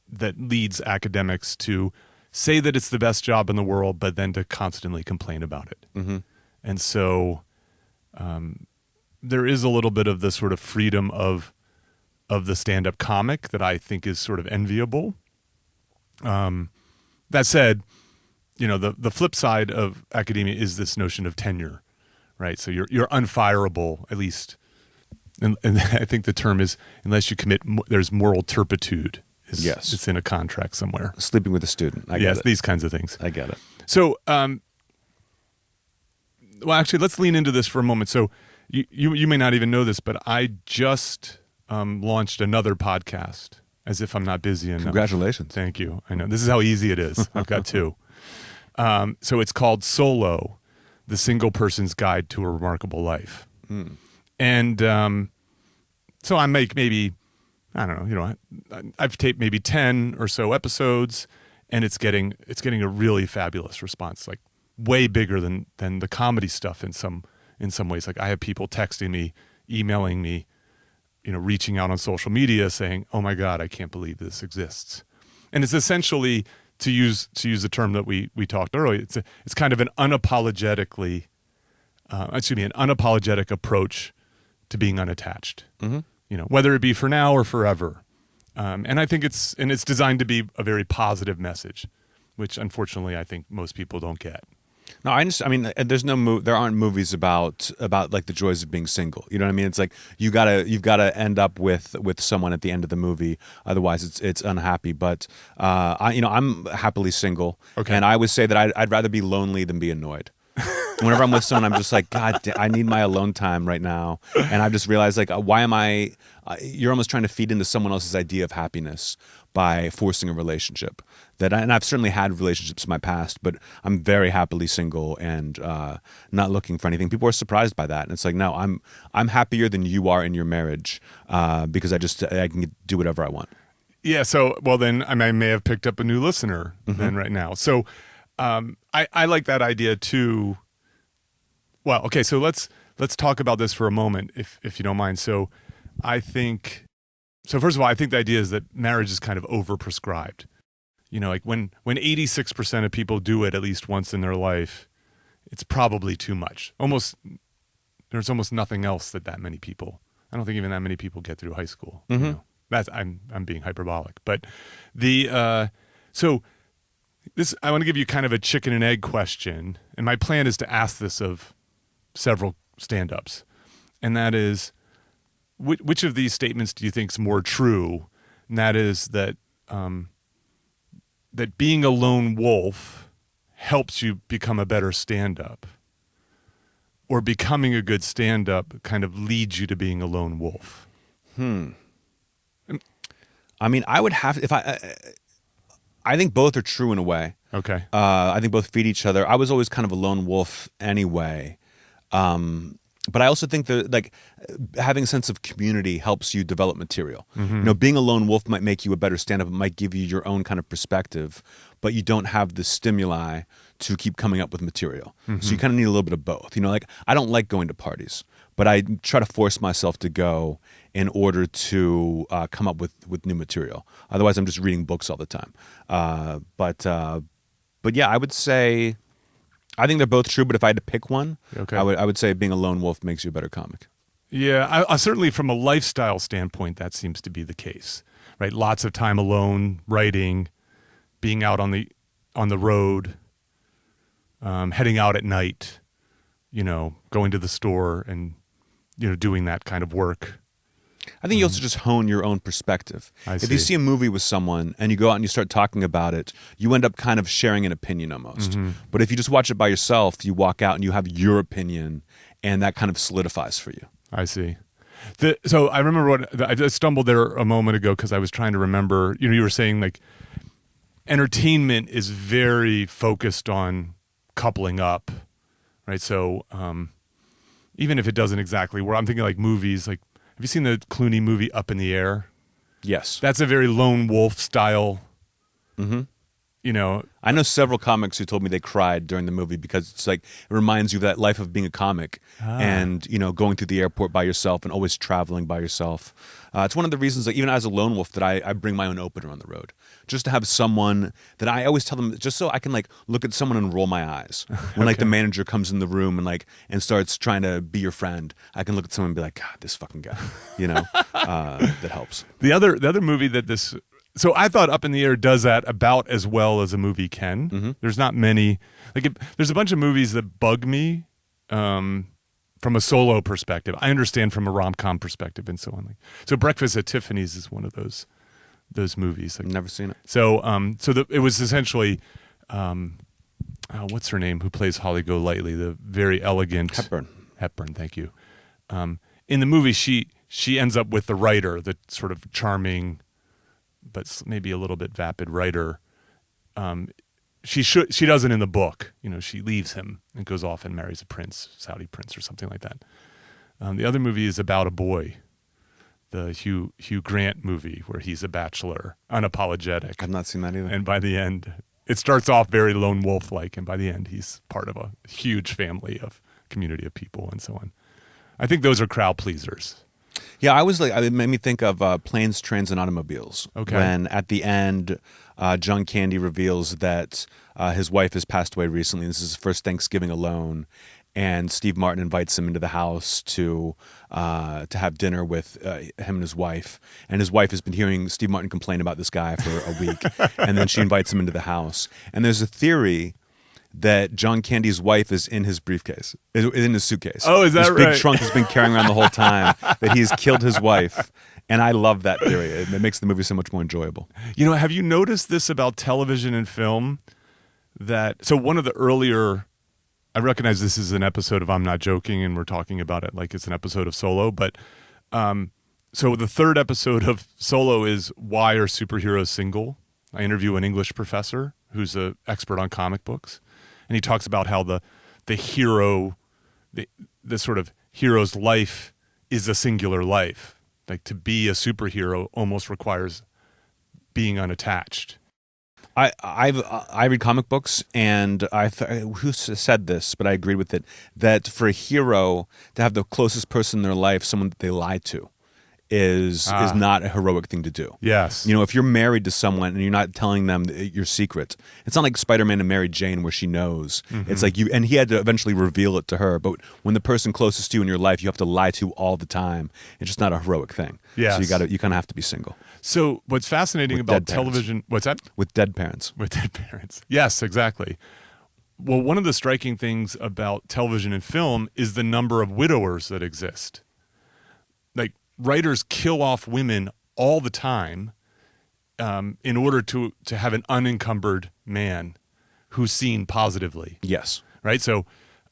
that leads academics to say that it's the best job in the world, but then to constantly complain about it. Mm-hmm. And so there is a little bit of the sort of freedom of the stand-up comic that I think is sort of enviable. That said, the flip side of academia is this notion of tenure, right? So you're unfireable, at least, and I think the term is unless you commit. There's moral turpitude. Yes, it's in a contract somewhere. Sleeping with a student. I get it. These kinds of things. I get it. So, well, actually, let's lean into this for a moment. So, you may not even know this, but I just launched another podcast. As if I'm not busy enough. Congratulations. Thank you. I know this is how easy it is. I've got two. So it's called Solo, The Single Person's Guide to a Remarkable Life. Mm. And so I make maybe, I don't know, I've taped maybe 10 or so episodes, and it's getting a really fabulous response, like way bigger than the comedy stuff in some ways. Like I have people texting me, emailing me, reaching out on social media saying, "Oh my God, I can't believe this exists." And it's essentially, to use the term that we talked earlier, it's kind of an unapologetic approach to being unattached. Mm-hmm. Whether it be for now or forever. And I think it's designed to be a very positive message, which unfortunately I think most people don't get. No, I mean, there aren't movies about like the joys of being single. You know what I mean? It's like you've got to end up with someone at the end of the movie. Otherwise, it's unhappy. But I'm happily single, okay. And I would say that I'd rather be lonely than be annoyed. Whenever I'm with someone, I'm just like, God, I need my alone time right now. And I've just realized, like, why am I? You're almost trying to feed into someone else's idea of happiness by forcing a relationship. And I've certainly had relationships in my past, but I'm very happily single and not looking for anything. People are surprised by that, and it's like, no, I'm happier than you are in your marriage because I can do whatever I want. Yeah. So, well, then I may have picked up a new listener then right now. So, I like that idea too. Well, okay. So let's talk about this for a moment, if you don't mind. So, first of all, I think the idea is that marriage is kind of overprescribed. Like when 86% of people do it at least once in their life, it's probably too much. There's almost nothing else that many people. I don't think even that many people get through high school. Mm-hmm. That's I'm being hyperbolic, but I want to give you kind of a chicken and egg question, and my plan is to ask this of several stand-ups, and that is, which of these statements do you think is more true? And that is that being a lone wolf helps you become a better stand-up, or becoming a good stand-up kind of leads you to being a lone wolf? I mean, I would have, I think both are true in a way. Okay. I think both feed each other. I was always kind of a lone wolf anyway. But I also think that, like, having a sense of community helps you develop material. Mm-hmm. Being a lone wolf might make you a better stand-up. It might give you your own kind of perspective, but you don't have the stimuli to keep coming up with material. Mm-hmm. So you kind of need a little bit of both. Like, I don't like going to parties, but I try to force myself to go in order to come up with new material. Otherwise, I'm just reading books all the time. But yeah, I would say, I think they're both true, but if I had to pick one, okay, I would say being a lone wolf makes you a better comic. Yeah, I certainly from a lifestyle standpoint, that seems to be the case, right? Lots of time alone, writing, being out on the road, heading out at night, going to the store and, doing that kind of work. I think you also just hone your own perspective. If you see a movie with someone and you go out and you start talking about it, you end up kind of sharing an opinion almost. But if you just watch it by yourself, you walk out and you have your opinion, and that kind of solidifies for you. I see. So I remember I just stumbled there a moment ago because I was trying to remember, you were saying like entertainment is very focused on coupling up, right? So even if it doesn't exactly work, I'm thinking like movies, like, have you seen the Clooney movie Up in the Air? Yes. That's a very lone wolf style. I know several comics who told me they cried during the movie because it's like it reminds you of that life of being a comic and going through the airport by yourself and always traveling by yourself. It's one of the reasons that even as a lone wolf that I bring my own opener on the road, just to have someone that I always tell them, just so I can like look at someone and roll my eyes when like the manager comes in the room and starts trying to be your friend. I can look at someone and be like, God, this fucking guy, that helps. The other movie that this. So I thought Up in the Air does that about as well as a movie can. There's not many. There's a bunch of movies that bug me from a solo perspective. I understand from a rom-com perspective and so on. So Breakfast at Tiffany's is one of those movies. I've never seen it. So it was essentially, what's her name? Who plays Holly Golightly? The very elegant Hepburn. Thank you. In the movie, she ends up with the writer, the sort of charming, but maybe a little bit vapid writer. She doesn't in the book. She leaves him and goes off and marries a prince, Saudi prince or something like that. The other movie is about a boy, the Hugh Grant movie where he's a bachelor, unapologetic. I've not seen that either. And by the end, it starts off very lone wolf-like, and by the end, he's part of a huge family of community of people and so on. I think those are crowd pleasers. Yeah, it made me think of Planes, Trains, and Automobiles. Okay. When at the end, John Candy reveals that his wife has passed away recently. This is his first Thanksgiving alone, and Steve Martin invites him into the house to have dinner with him and his wife. And his wife has been hearing Steve Martin complain about this guy for a week, and then she invites him into the house. And there's a theory that John Candy's wife is in his briefcase, is in his suitcase. Oh, is that this right? This big trunk he's been carrying around the whole time, that he's killed his wife. And I love that theory. It makes the movie so much more enjoyable. Have you noticed this about television and film? So one of the earlier, I recognize this is an episode of I'm Not Joking, and we're talking about it like it's an episode of Solo, but so the third episode of Solo is Why Are Superheroes Single? I interview an English professor who's an expert on comic books. And he talks about how the hero, the sort of hero's life is a singular life. Like to be a superhero almost requires being unattached. I read comic books, and who said this, but I agreed with it, that for a hero to have the closest person in their life, someone that they lie to, is not a heroic thing to do. Yes. If you're married to someone and you're not telling them your secret, it's not like Spider-Man and Mary Jane where she knows. It's like and he had to eventually reveal it to her, but when the person closest to you in your life you have to lie to all the time, it's just not a heroic thing. Yes. So you kind of have to be single. So what's fascinating about television, what's that? With dead parents. With dead parents. Yes, exactly. Well, one of the striking things about television and film is the number of widowers that exist. Like, writers kill off women all the time in order to have an unencumbered man who's seen positively. Yes. Right? So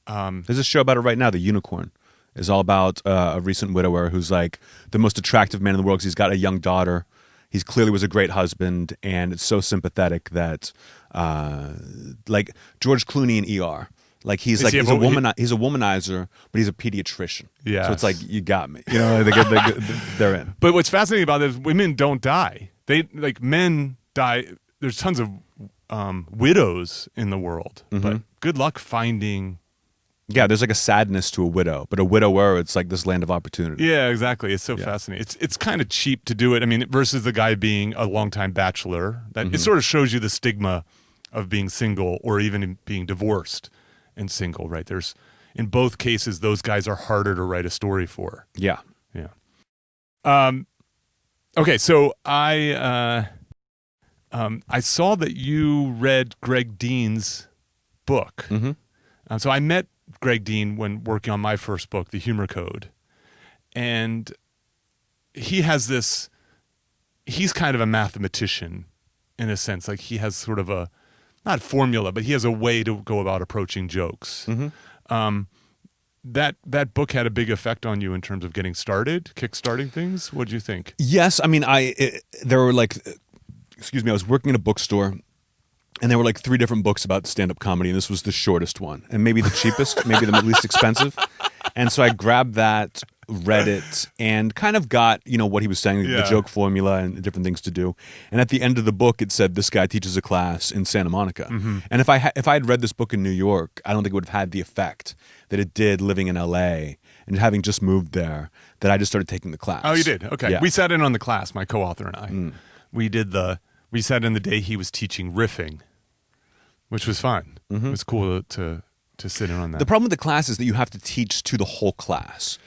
there's a show about it right now, The Unicorn. Is all about a recent widower who's like the most attractive man in the world because he's got a young daughter. He clearly was a great husband, and it's so sympathetic that like George Clooney in ER. Like he's a womanizer, but he's a pediatrician. Yeah. So it's like, you got me. They're in. But what's fascinating about it is women don't die. Men die. There's tons of widows in the world, but good luck finding. Yeah, there's like a sadness to a widow, but a widower, it's like this land of opportunity. Yeah, exactly. It's so fascinating. It's kind of cheap to do it. I mean, versus the guy being a longtime bachelor. That it sort of shows you the stigma of being single or even being divorced and single, right? There's in both cases, those guys are harder to write a story for. Yeah. Yeah. Okay, so I saw that you read Greg Dean's book. Mm-hmm. So I met Greg Dean when working on my first book, The Humor Code. And he has this, he's kind of a mathematician in a sense. Like he has sort of a, not formula, but he has a way to go about approaching jokes. That book had a big effect on you in terms of getting started, kickstarting things. What did you think? Yes. I mean, there were like, excuse me, I was working in a bookstore and there were like 3 different books about stand-up comedy, and this was the shortest one and maybe the cheapest, maybe the least expensive. And so I grabbed that, read it, and kind of got, what he was saying, the joke formula and the different things to do. And at the end of the book, it said, this guy teaches a class in Santa Monica. And if I had read this book in New York, I don't think it would have had the effect that it did living in LA and having just moved there, that I just started taking the class. Oh, you did? Okay. Yeah. We sat in on the class, my co-author and I. We sat in the day he was teaching riffing, which was fun. It was cool to sit in on that. The problem with the class is that you have to teach to the whole class.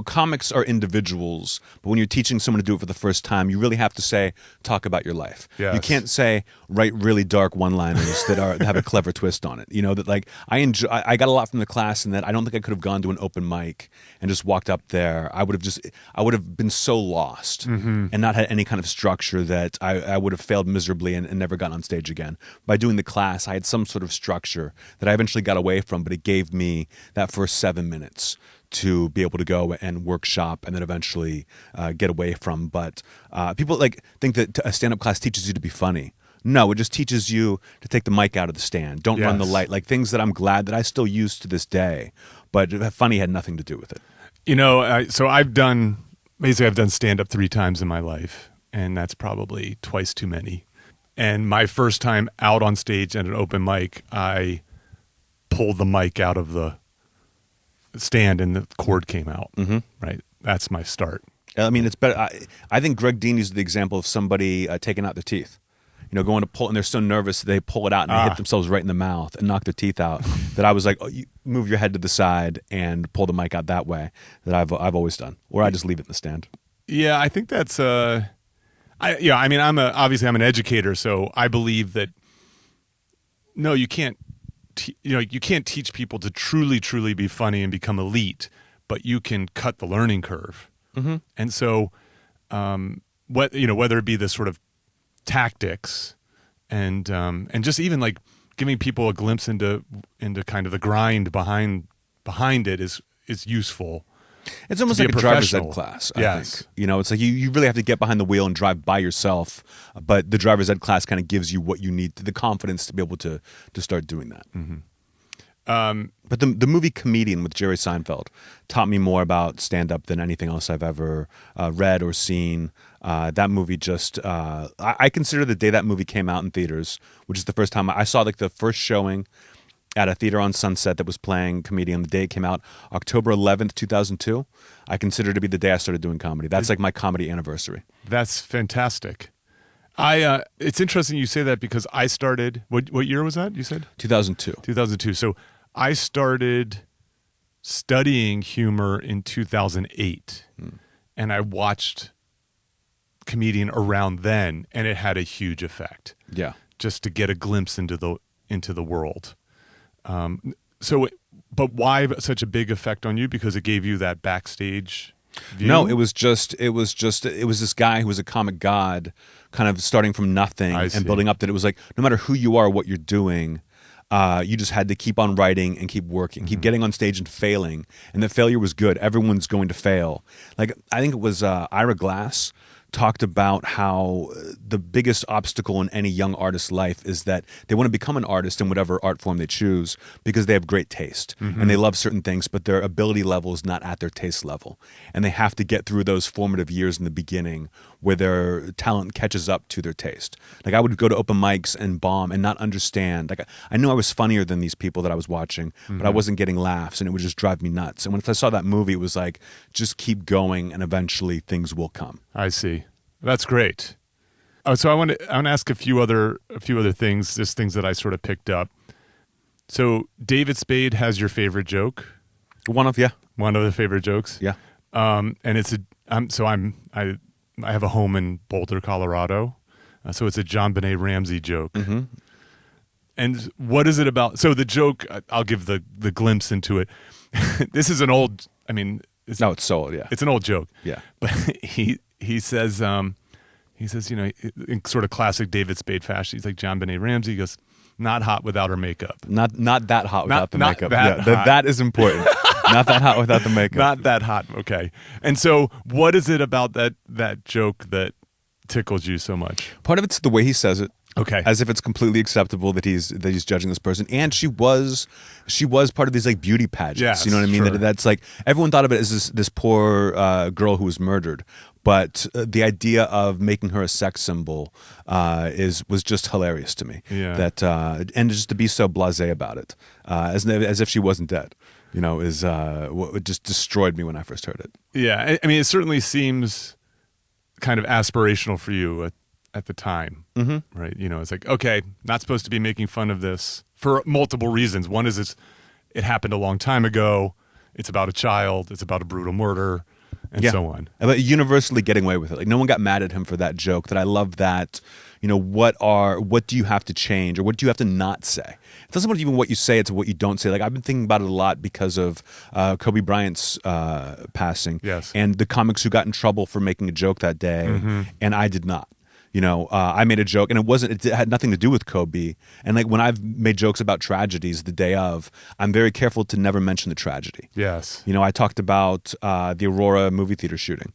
Comics are individuals, but when you're teaching someone to do it for the first time, you really have to say, talk about your life. Yes. You can't say, write really dark one-liners that have a clever twist on it. That like I got a lot from the class, and that I don't think I could have gone to an open mic and just walked up there. I would have been so lost and not had any kind of structure that I would have failed miserably and never gotten on stage again. By doing the class, I had some sort of structure that I eventually got away from, but it gave me that first 7 minutes to be able to go and workshop and then eventually get away from. But people think that a stand-up class teaches you to be funny. No, it just teaches you to take the mic out of the stand. Don't run the light. Like things that I'm glad that I still use to this day. But funny had nothing to do with it. So I've done stand-up 3 times in my life, and that's probably twice too many. And my first time out on stage at an open mic, I pulled the mic out of the stand and the cord came out. Right, that's my start. I mean, it's better. I think Greg Dean is the example of somebody taking out their teeth. Going to pull, and they're so nervous they pull it out and they hit themselves right in the mouth and knock their teeth out. That I was like, you move your head to the side and pull the mic out that way. That I've always done, or I just leave it in the stand. Yeah, I think that's. Obviously I'm an educator, so I believe that. No, you can't. You can't teach people to truly be funny and become elite, but you can cut the learning curve. And so, whether it be the sort of tactics and just even like giving people a glimpse into kind of the grind behind it is useful. It's almost like a driver's ed class, I think. It's like you really have to get behind the wheel and drive by yourself, but the driver's ed class kind of gives you what you need, the confidence to be able to start doing that. But the movie Comedian with Jerry Seinfeld taught me more about stand-up than anything else I've ever read or seen. That movie just, I consider the day that movie came out in theaters, which is the first time I saw like the first showing at a theater on Sunset that was playing Comedian. The day it came out, October 11th, 2002, I consider to be the day I started doing comedy. That's like my comedy anniversary. That's fantastic. It's interesting you say that because I started, what year was that you said? 2002. 2002. So I started studying humor in 2008 and I watched Comedian around then, and it had a huge effect. Yeah. Just to get a glimpse into the world. But why such a big effect on you? Because it gave you that backstage view? No, it was this guy who was a comic god, kind of starting from nothing and building up. That it was like, no matter who you are, what you're doing, you just had to keep on writing and keep working, keep getting on stage and failing. And that failure was good. Everyone's going to fail. Like, I think it was Ira Glass talked about how the biggest obstacle in any young artist's life is that they want to become an artist in whatever art form they choose because they have great taste and they love certain things, but their ability level is not at their taste level. And they have to get through those formative years in the beginning where their talent catches up to their taste. Like, I would go to open mics and bomb and not understand. Like, I knew I was funnier than these people that I was watching, but I wasn't getting laughs, and it would just drive me nuts. And once I saw that movie, it was like, just keep going and eventually things will come. I see. That's great. Oh, so I want to ask a few other things, just things that I sort of picked up. So David Spade has your favorite joke? One of the favorite jokes? Yeah. And it's I have a home in Boulder, Colorado. So it's a Jonbent Ramsey joke. And what is it about? So the joke, I'll give the glimpse into it. This is an old, I mean, It's so old, yeah. It's an old joke. Yeah. But he says, you know, in sort of classic David Spade fashion, he's like Jonbent Ramsey. He goes, not hot without her makeup. Not that hot without the makeup. That hot. That is important. Not that hot without the makeup. Not that hot. Okay. And so what is it about that joke that tickles you so much? Part of it's the way he says it. Okay. As if it's completely acceptable that he's judging this person. And she was part of these like beauty pageants. Yes, you know what I mean? sure. That's like everyone thought of it as this poor girl who was murdered. But the idea of making her a sex symbol was just hilarious to me. Yeah. That and just to be so blasé about it, as if she wasn't dead. You know, is what just destroyed me when I first heard it. Yeah. I mean, it certainly seems kind of aspirational for you at the time, right? You know, it's like, okay, not supposed to be making fun of this for multiple reasons. One is it happened a long time ago. It's about a child. It's about a brutal murder, and so on. But universally getting away with it. Like no one got mad at him for that joke. That I love that. You know, what do you have to change or what do you have to not say? It doesn't matter even what you say, it's what you don't say. Like I've been thinking about it a lot because of Kobe Bryant's passing. Yes. And the comics who got in trouble for making a joke that day, and I did not. You know, I made a joke, and it had nothing to do with Kobe. And like when I've made jokes about tragedies the day of, I'm very careful to never mention the tragedy. Yes. You know, I talked about the Aurora movie theater shooting.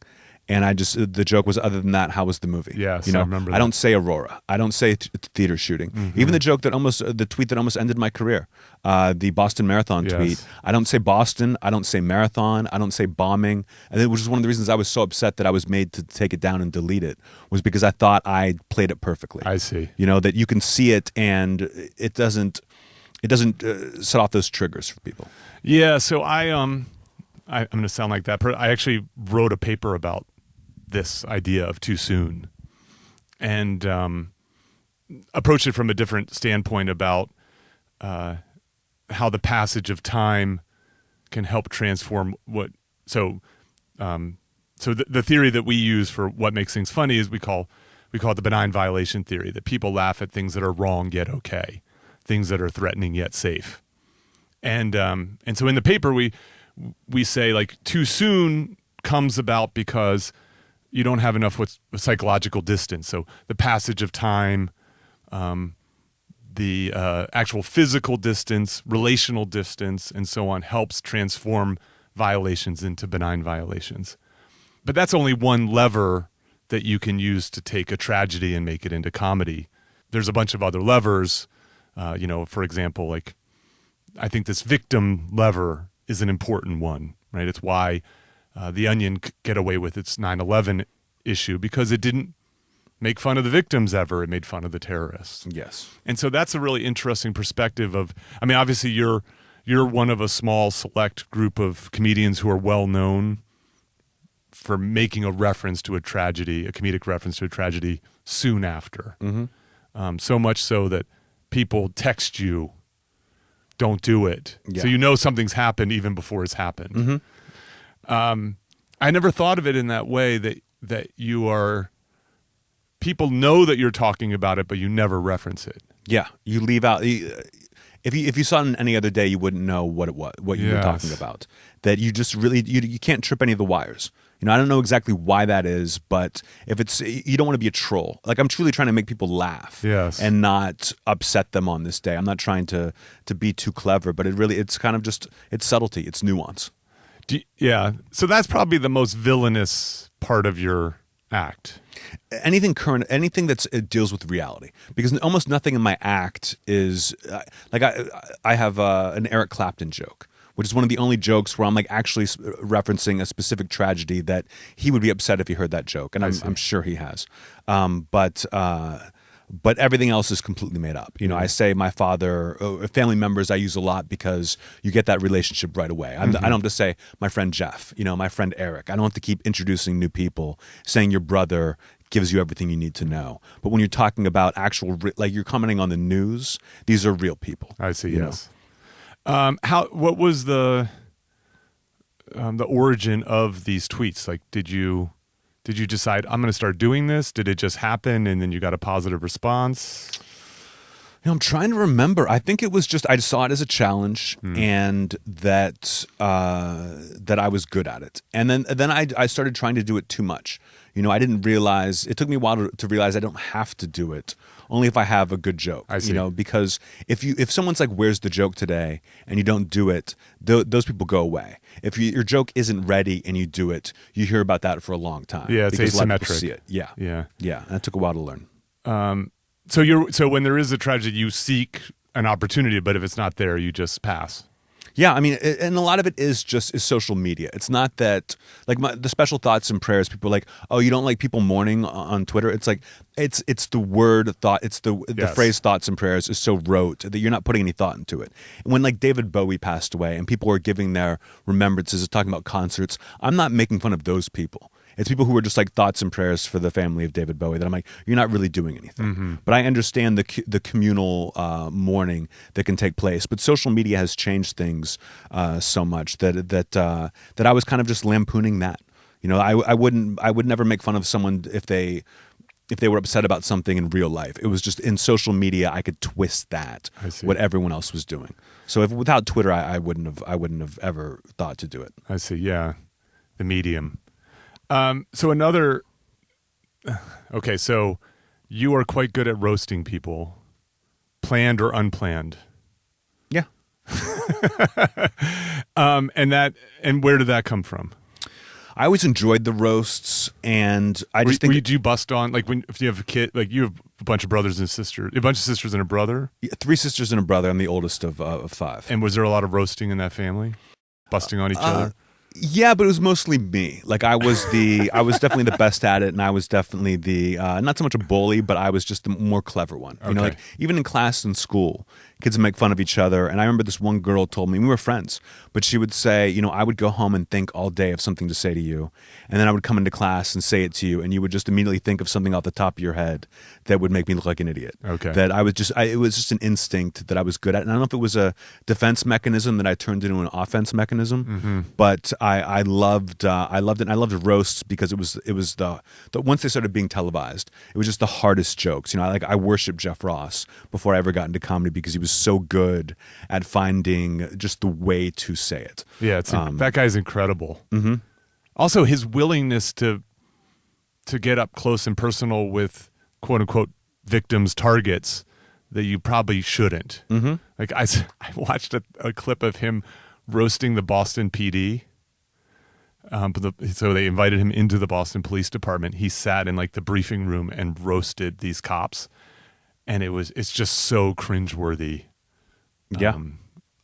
And the joke was, other than that, how was the movie? Yes, you know, I remember that. I don't say Aurora. I don't say theater shooting. Even the joke the tweet that almost ended my career, the Boston Marathon tweet. I don't say Boston. I don't say marathon. I don't say bombing. And which is one of the reasons I was so upset that I was made to take it down and delete it, was because I thought I played it perfectly. I see. You know, that you can see it and it doesn't set off those triggers for people. Yeah. So I'm going to sound like that. I actually wrote a paper about this idea of too soon, and approached it from a different standpoint about how the passage of time can help transform what. So the theory that we use for what makes things funny is we call it the benign violation theory. That people laugh at things that are wrong yet okay, things that are threatening yet safe, and so in the paper we say like too soon comes about because you don't have enough with psychological distance. So the passage of time, the actual physical distance, relational distance, and so on helps transform violations into benign violations. But that's only one lever that you can use to take a tragedy and make it into comedy. There's a bunch of other levers. You know, for example, like I think this victim lever is an important one, right? It's why The Onion could get away with its 9/11 issue, because it didn't make fun of the victims ever. It made fun of the terrorists. Yes. And so that's a really interesting perspective of, I mean, obviously you're one of a small select group of comedians who are well known for making a reference to a tragedy, a comedic reference to a tragedy soon after. So much so that people text you, don't do it. Yeah. So you know something's happened even before it's happened. I never thought of it in that way, that you are, people know that you're talking about it, but you never reference it. Yeah, you leave out. If you saw it any other day, you wouldn't know what it was, what you were talking about. That you just really you can't trip any of the wires. You know, I don't know exactly why that is, but if it's, you don't want to be a troll. Like I'm truly trying to make people laugh, yes, and not upset them on this day. I'm not trying to be too clever, but it's kind of just, it's subtlety, it's nuance. Yeah, so that's probably the most villainous part of your act. Anything current, anything it deals with reality, because almost nothing in my act is like I have an Eric Clapton joke, which is one of the only jokes where I'm like actually referencing a specific tragedy that he would be upset if he heard that joke, and I'm sure he has. But everything else is completely made up. You know, I say my father, family members I use a lot because you get that relationship right away. I don't have to say my friend Jeff, you know, my friend Eric. I don't have to keep introducing new people, saying your brother gives you everything you need to know. But when you're talking about actual, like you're commenting on the news, these are real people. I see, yes. What was the origin of these tweets? Like, did you decide I'm going to start doing this? Did it just happen and then you got a positive response? I'm trying to remember. I think it was just I saw it as a challenge, and that I was good at it. And then I started trying to do it too much. I didn't realize. It took me a while to realize I don't have to do it. Only if I have a good joke. I see. Because if someone's like, "Where's the joke today?" and you don't do it, those people go away. If your joke isn't ready and you do it, you hear about that for a long time. Yeah, it's because a lot of people asymmetric. see it. Yeah. Yeah. And it took a while to learn. So when there is a tragedy, you seek an opportunity, but if it's not there, you just pass. Yeah, I mean, and a lot of it is social media. It's not that like the special thoughts and prayers. People are like, oh, you don't like people mourning on Twitter. It's like it's the word thought. It's the phrase thoughts and prayers is so rote that you're not putting any thought into it. And when like David Bowie passed away and people were giving their remembrances, talking about concerts, I'm not making fun of those people. It's people who are just like thoughts and prayers for the family of David Bowie that I'm like, you're not really doing anything. Mm-hmm. But I understand the communal mourning that can take place. But social media has changed things so much that I was kind of just lampooning that. I would never make fun of someone if they were upset about something in real life. It was just in social media I could twist that what everyone else was doing. So without Twitter I wouldn't have ever thought to do it. I see. Yeah, the medium. So you are quite good at roasting people, planned or unplanned. Yeah. And where did that come from? I always enjoyed the roasts, and do you bust on like if you have a kid, like you have a bunch of brothers and sisters, a bunch of sisters and a brother? Yeah, 3 sisters and a brother. I'm the oldest of 5. And was there a lot of roasting in that family, busting on each other? Yeah, but it was mostly me. Like I was definitely the best at it, and I was definitely the not so much a bully, but I was just the more clever one. Okay. Like even in class and school, kids would make fun of each other. And I remember this one girl told me, we were friends, but she would say, I would go home and think all day of something to say to you, and then I would come into class and say it to you, and you would just immediately think of something off the top of your head that would make me look like an idiot. Okay. That it was just an instinct that I was good at, and I don't know if it was a defense mechanism that I turned into an offense mechanism, but I loved it. And I loved roasts because it was the once they started being televised, it was just the hardest jokes. I worshiped Jeff Ross before I ever got into comedy because he was so good at finding just the way to say it. Yeah, that guy's incredible. Mm-hmm. Also, his willingness to get up close and personal with quote unquote victims, targets that you probably shouldn't. Mm-hmm. Like I watched a clip of him roasting the Boston PD. So they invited him into the Boston Police Department. He sat in like the briefing room and roasted these cops, and it's just so cringeworthy. Yeah,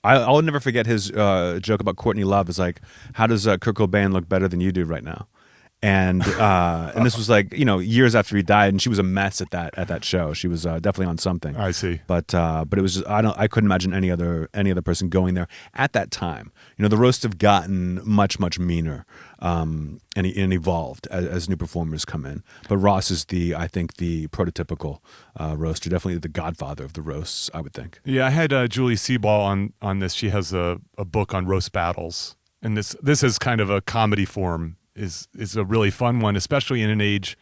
I'll never forget his joke about Courtney Love. Is like, how does Kurt Cobain look better than you do right now? And this was like years after he died, and she was a mess at that show. She was definitely on something. I see, but it was just, I couldn't imagine any other person going there at that time. The roasts have gotten much meaner and evolved as new performers come in. But Ross is I think the prototypical roaster, definitely the godfather of the roasts, I would think. Yeah, I had Julie Seaball on this. She has a book on roast battles, and this is kind of a comedy form. Is a really fun one, especially in an age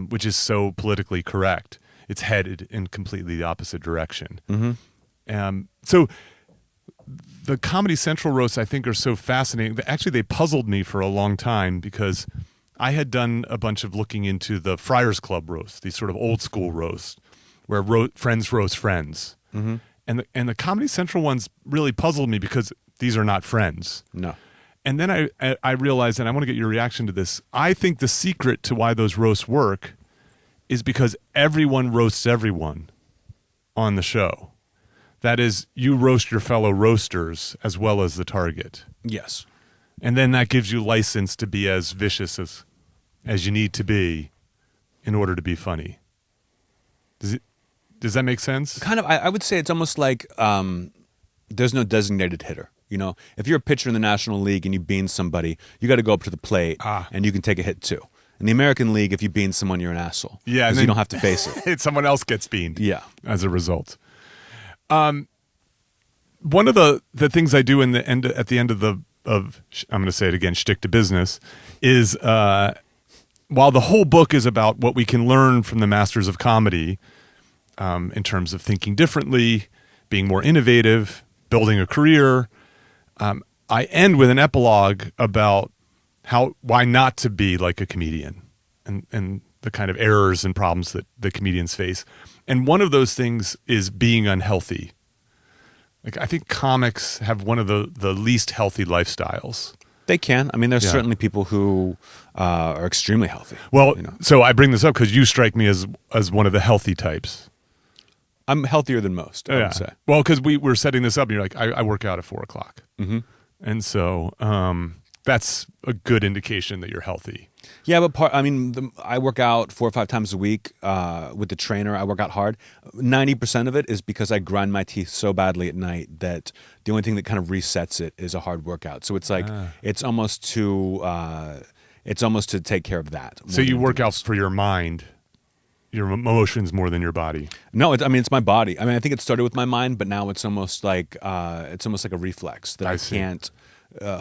which is so politically correct. It's headed in completely the opposite direction. Mm-hmm. So the Comedy Central roasts, I think, are so fascinating. Actually, they puzzled me for a long time because I had done a bunch of looking into the Friars Club roasts, these sort of old school roasts where friends roast friends. Mm-hmm. And the Comedy Central ones really puzzled me because these are not friends. No. And then I realized, and I want to get your reaction to this, I think the secret to why those roasts work is because everyone roasts everyone on the show. That is, you roast your fellow roasters as well as the target. Yes. And then that gives you license to be as vicious as you need to be in order to be funny. Does that make sense? Kind of. I would say it's almost like there's no designated hitter. If you're a pitcher in the National League and you bean somebody, you got to go up to the plate and you can take a hit too. In the American League, if you bean someone, you're an asshole. Yeah, and you don't have to face it. Someone else gets beaned. Yeah, as a result. One of the things I do at the end of I'm going to say it again, shtick to business, is while the whole book is about what we can learn from the masters of comedy, in terms of thinking differently, being more innovative, building a career. I end with an epilogue about why not to be like a comedian and the kind of errors and problems that the comedians face. And one of those things is being unhealthy. Like, I think comics have one of the least healthy lifestyles. They can. I mean, there's certainly people who are extremely healthy. Well, so I bring this up because you strike me as one of the healthy types. I'm healthier than most, I would say. Well, because we were setting this up, and you're like, I work out at 4:00. Mm-hmm. And so that's a good indication that you're healthy. Yeah, but I work out 4 or 5 times a week with the trainer. I work out hard. 90% of it is because I grind my teeth so badly at night that the only thing that kind of resets it is a hard workout. So it's like it's almost to take care of that. So you work out for your mind, your emotions more than your body. No, it's my body. I mean, I think it started with my mind, but now it's almost like a reflex that I can't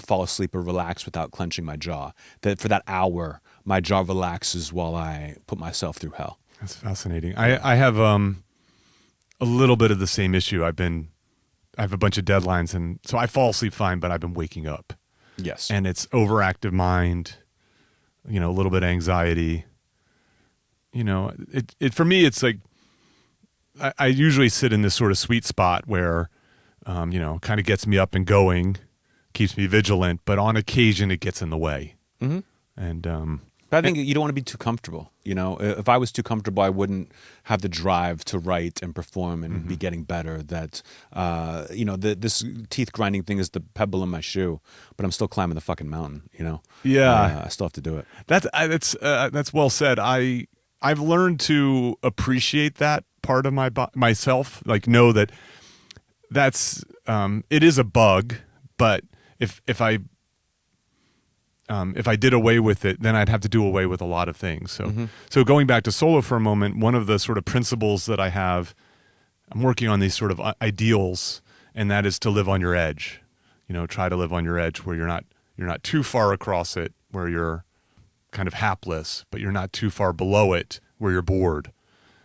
fall asleep or relax without clenching my jaw. That for that hour, my jaw relaxes while I put myself through hell. That's fascinating. I have a little bit of the same issue. I have a bunch of deadlines, and so I fall asleep fine, but I've been waking up. Yes, and it's overactive mind. A little bit of anxiety. It for me, it's like I usually sit in this sort of sweet spot where, kind of gets me up and going, keeps me vigilant, but on occasion it gets in the way. Mm-hmm. And but I think you don't want to be too comfortable. If I was too comfortable, I wouldn't have the drive to write and perform and be getting better. That this teeth grinding thing is the pebble in my shoe, but I'm still climbing the fucking mountain. Yeah, I still have to do it. That's well said. I've learned to appreciate that part of myself. Like, know that that's it is a bug, but if I did away with it, then I'd have to do away with a lot of things. So going back to solo for a moment, one of the sort of principles that I have, I'm working on these sort of ideals, and that is to live on your edge. Try to live on your edge where you're not too far across it, where you're kind of hapless, but you're not too far below it where you're bored.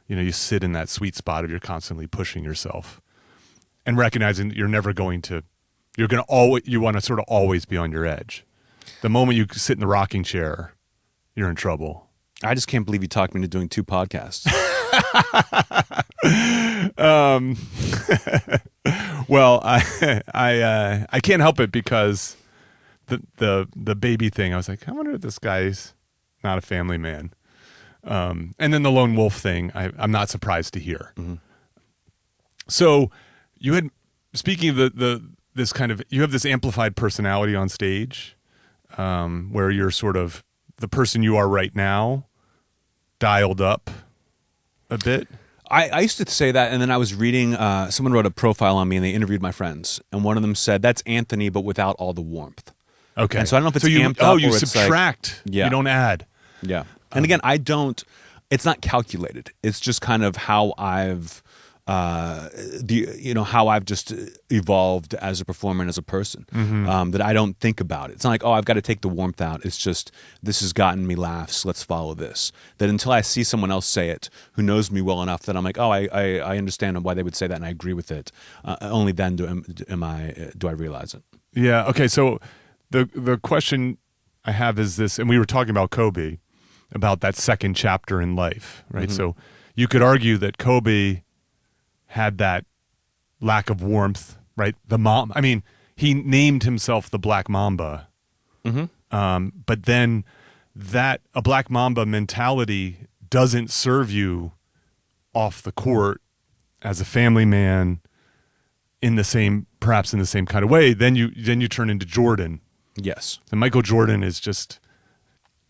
You sit in that sweet spot of you're constantly pushing yourself and recognizing that you want to sort of always be on your edge. The moment you sit in the rocking chair, you're in trouble. I just can't believe you talked me into doing 2 podcasts. Well, I can't help it because the baby thing. I was like, I wonder if this guy's not a family man. And then the lone wolf thing, I'm not surprised to hear. Mm-hmm. So you had, speaking of this kind of, you have this amplified personality on stage, where you're sort of the person you are right now, dialed up a bit. I used to say that, and then I was reading, someone wrote a profile on me, and they interviewed my friends, and one of them said, that's Anthony, but without all the warmth. Okay. And so I don't know if it's amped up or you it's subtract. Like, yeah. You don't add. Yeah. And again, it's not calculated. It's just kind of how I've, how I've just evolved as a performer and as a person, that I don't think about it. It's not like, I've got to take the warmth out. It's just, this has gotten me laughs. Let's follow this. That until I see someone else say it who knows me well enough that I'm like, I understand why they would say that and I agree with it. Only then do I realize it. Yeah. Okay. So the question I have is this, and we were talking about Kobe, about that second chapter in life, right? Mm-hmm. So you could argue that Kobe had that lack of warmth, right? He named himself the Black Mamba. Mm-hmm. But then a Black Mamba mentality doesn't serve you off the court as a family man perhaps in the same kind of way. Then you turn into Jordan. Yes. And Michael Jordan is just,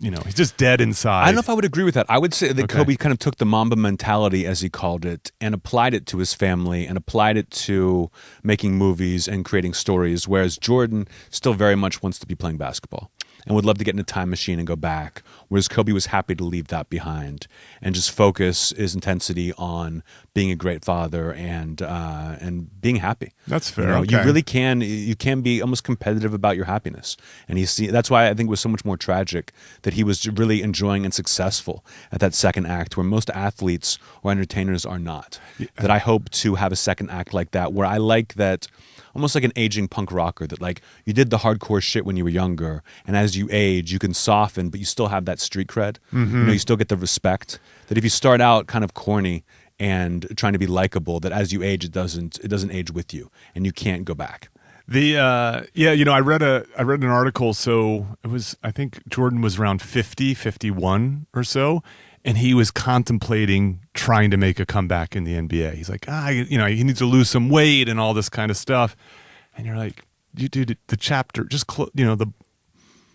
he's just dead inside. I don't know if I would agree with that. I would say that Kobe kind of took the Mamba mentality, as he called it, and applied it to his family and applied it to making movies and creating stories, whereas Jordan still very much wants to be playing basketball and would love to get in a time machine and go back, whereas Kobe was happy to leave that behind and just focus his intensity on being a great father and being happy. That's fair. You know, okay. you really can be almost competitive about your happiness. And that's why I think it was so much more tragic that he was really enjoying and successful at that second act, where most athletes or entertainers are not. Yeah. That I hope to have a second act like that, where I like that, almost like an aging punk rocker, that like you did the hardcore shit when you were younger, and as you age, you can soften, but you still have that street cred. Mm-hmm. You know, you still get the respect. That if you start out kind of corny and trying to be likable, that as you age, it doesn't age with you, and you can't go back. I read an article. So it was, I think Jordan was around 50, 51 or so, and he was contemplating trying to make a comeback in the NBA. He's like, he needs to lose some weight and all this kind of stuff. And you're like, you did the chapter, just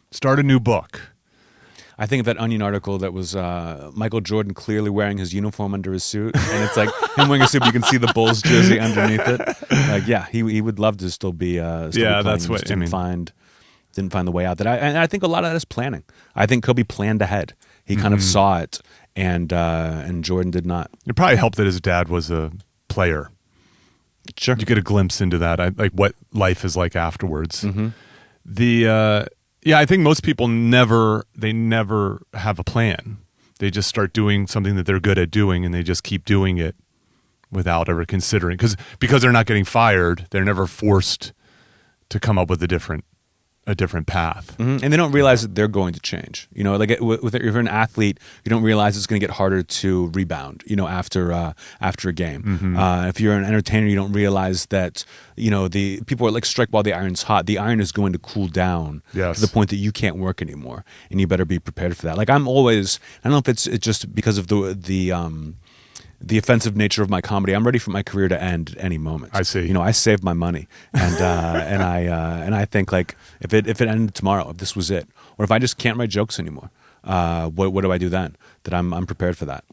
start a new book. I think of that Onion article that was Michael Jordan clearly wearing his uniform under his suit, and it's like him wearing a suit, but you can see the Bulls jersey underneath it. Like, yeah, he would love to still be. That's what didn't find the way out. And I think a lot of that is planning. I think Kobe planned ahead. He kind of saw it, and Jordan did not. It probably helped that his dad was a player. Sure, you get a glimpse into that, like what life is like afterwards. Mm-hmm. I think most people never have a plan. They just start doing something that they're good at doing, and they just keep doing it without ever considering. Because they're not getting fired, they're never forced to come up with a different path. Mm-hmm. And they don't realize that they're going to change. You know, like if you're an athlete, you don't realize it's going to get harder to rebound, you know, after a game. Mm-hmm. If you're an entertainer, you don't realize that, you know, the people are like, strike while the iron's hot. The iron is going to cool down to the point that you can't work anymore, and you better be prepared for that. Like, I'm always, I don't know if it's just because of the offensive nature of my comedy. I'm ready for my career to end at any moment. I see. You know, I saved my money, and I think, like, if it ended tomorrow, if this was it, or if I just can't write jokes anymore, what do I do then? That I'm prepared for that.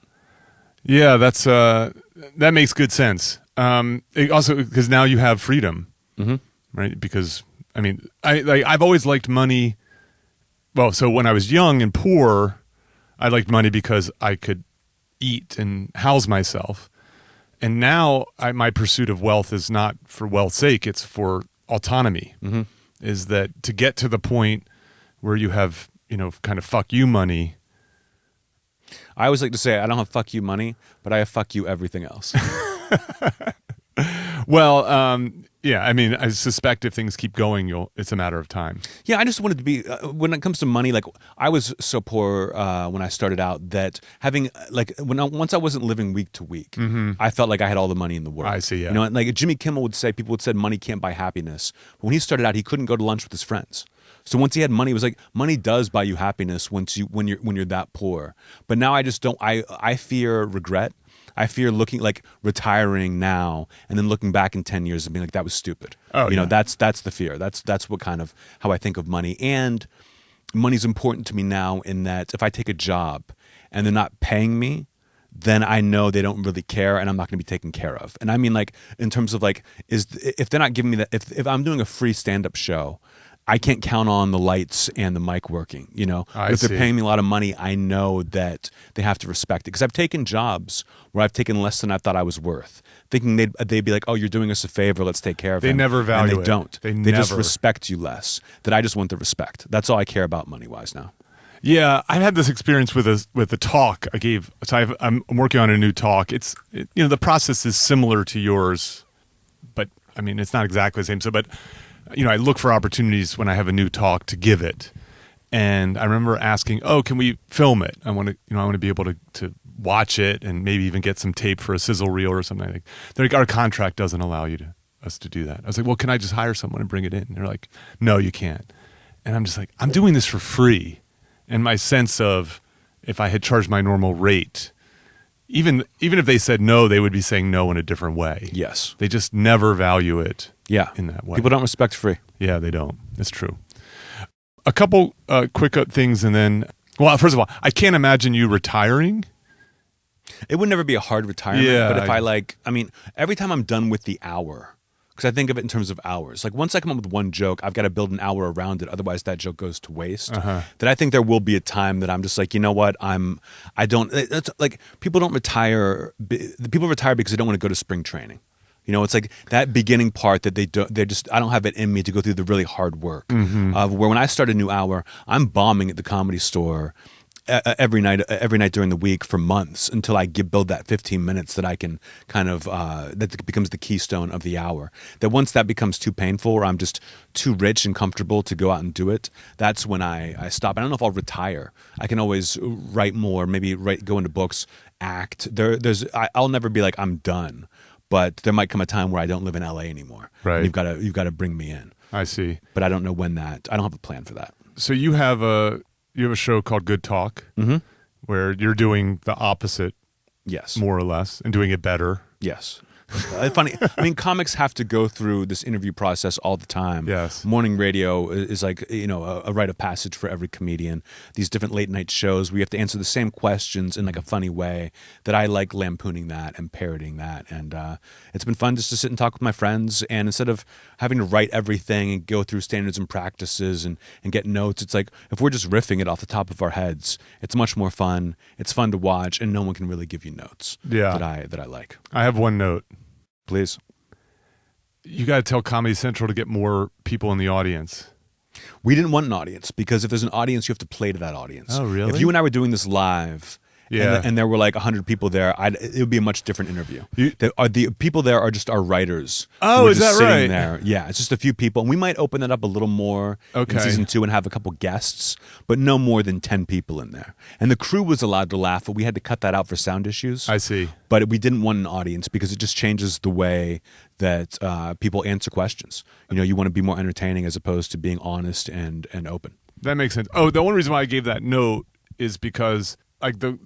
Yeah, that makes good sense. Also, because now you have freedom, mm-hmm. right? Because I mean, I've always liked money. Well, so when I was young and poor, I liked money because I could eat and house myself. And now my pursuit of wealth is not for wealth's sake, it's for autonomy. Mm-hmm. Is that to get to the point where you have, you know, kind of fuck you money. I always like to say, I don't have fuck you money, but I have fuck you everything else. Well, I mean, I suspect if things keep going, it's a matter of time. Yeah, I just wanted to be, when it comes to money, like, I was so poor when I started out that having, like, once I wasn't living week to week, mm-hmm. I felt like I had all the money in the world. I see, yeah. You know, like Jimmy Kimmel would say, people said money can't buy happiness. But when he started out, he couldn't go to lunch with his friends. So once he had money, it was like, money does buy you happiness when you're that poor. But now I just don't, I fear regret. I fear retiring now and then looking back in 10 years and being like, that was stupid. Oh, you know, that's the fear. That's what kind of how I think of money. And money's important to me now in that if I take a job and they're not paying me, then I know they don't really care and I'm not going to be taken care of. And I mean, like, in terms of like, if they're not giving me that, if I'm doing a free stand-up show, I can't count on the lights and the mic working, you know. If they're paying me a lot of money, I know that they have to respect it. Because I've taken jobs where I've taken less than I thought I was worth, thinking they'd be like, oh, you're doing us a favor, let's take care of it. They never value it. And they don't. They just respect you less. That I just want the respect. That's all I care about money-wise now. Yeah, I've had this experience with a talk I gave. So I'm working on a new talk. The process is similar to yours, but I mean, it's not exactly the same. So, but you know, I look for opportunities when I have a new talk to give it. And I remember asking, "Oh, can we film it? I want to be able to watch it and maybe even get some tape for a sizzle reel or something." Like, they're like, "Our contract doesn't allow us to do that." I was like, "Well, can I just hire someone and bring it in?" And they're like, "No, you can't." And I'm just like, "I'm doing this for free." And my sense of, if I had charged my normal rate, even if they said no, they would be saying no in a different way. Yes. They just never value it. Yeah. In that way. People don't respect free. Yeah, they don't. It's true. A couple quick things, and then, well, first of all, I can't imagine you retiring. It would never be a hard retirement, but if every time I'm done with the hour, because I think of it in terms of hours. Like once I come up with one joke, I've got to build an hour around it. Otherwise, that joke goes to waste. That I think there will be a time that I'm just like, you know what? It's like people don't retire. People retire because they don't want to go to spring training. You know, it's like that beginning part that I don't have it in me to go through the really hard work. Of where when I start a new hour, I'm bombing at the Comedy Store every night during the week for months until I build that 15 minutes that I can kind of that becomes the keystone of the hour. That once that becomes too painful or I'm just too rich and comfortable to go out and do it, that's when I stop. I don't know if I'll retire. I can always write more, maybe go into books, act. I'll never be like I'm done. But there might come a time where I don't live in LA anymore. Right. And you've got to bring me in. I see. But I don't know when that. I don't have a plan for that. So you have a show called Good Talk, where you're doing the opposite, Yes, more or less, and doing it better. Yes. Funny. I mean, comics have to go through this interview process all the time. Yes. Morning radio is like, a rite of passage for every comedian. These different late night shows where you have to answer the same questions in like a funny way that I like lampooning that and parroting that. And it's been fun just to sit and talk with my friends. And instead of having to write everything and go through standards and practices and get notes, it's like if we're just riffing it off the top of our heads, it's much more fun. It's fun to watch and no one can really give you notes that I like. I have one note. Please. You got to tell Comedy Central to get more people in the audience. We didn't want an audience because if there's an audience, you have to play to that audience. Oh, really? If you and I were doing this live and there were like 100 people there, it would be a much different interview. The people there are just our writers. Oh, is that right? There. Yeah, it's just a few people. And we might open that up a little more in season 2 and have a couple guests, but no more than 10 people in there. And the crew was allowed to laugh, but we had to cut that out for sound issues. I see. But we didn't want an audience because it just changes the way that people answer questions. You want to be more entertaining as opposed to being honest and open. That makes sense. Oh, the only reason why I gave that note is because like the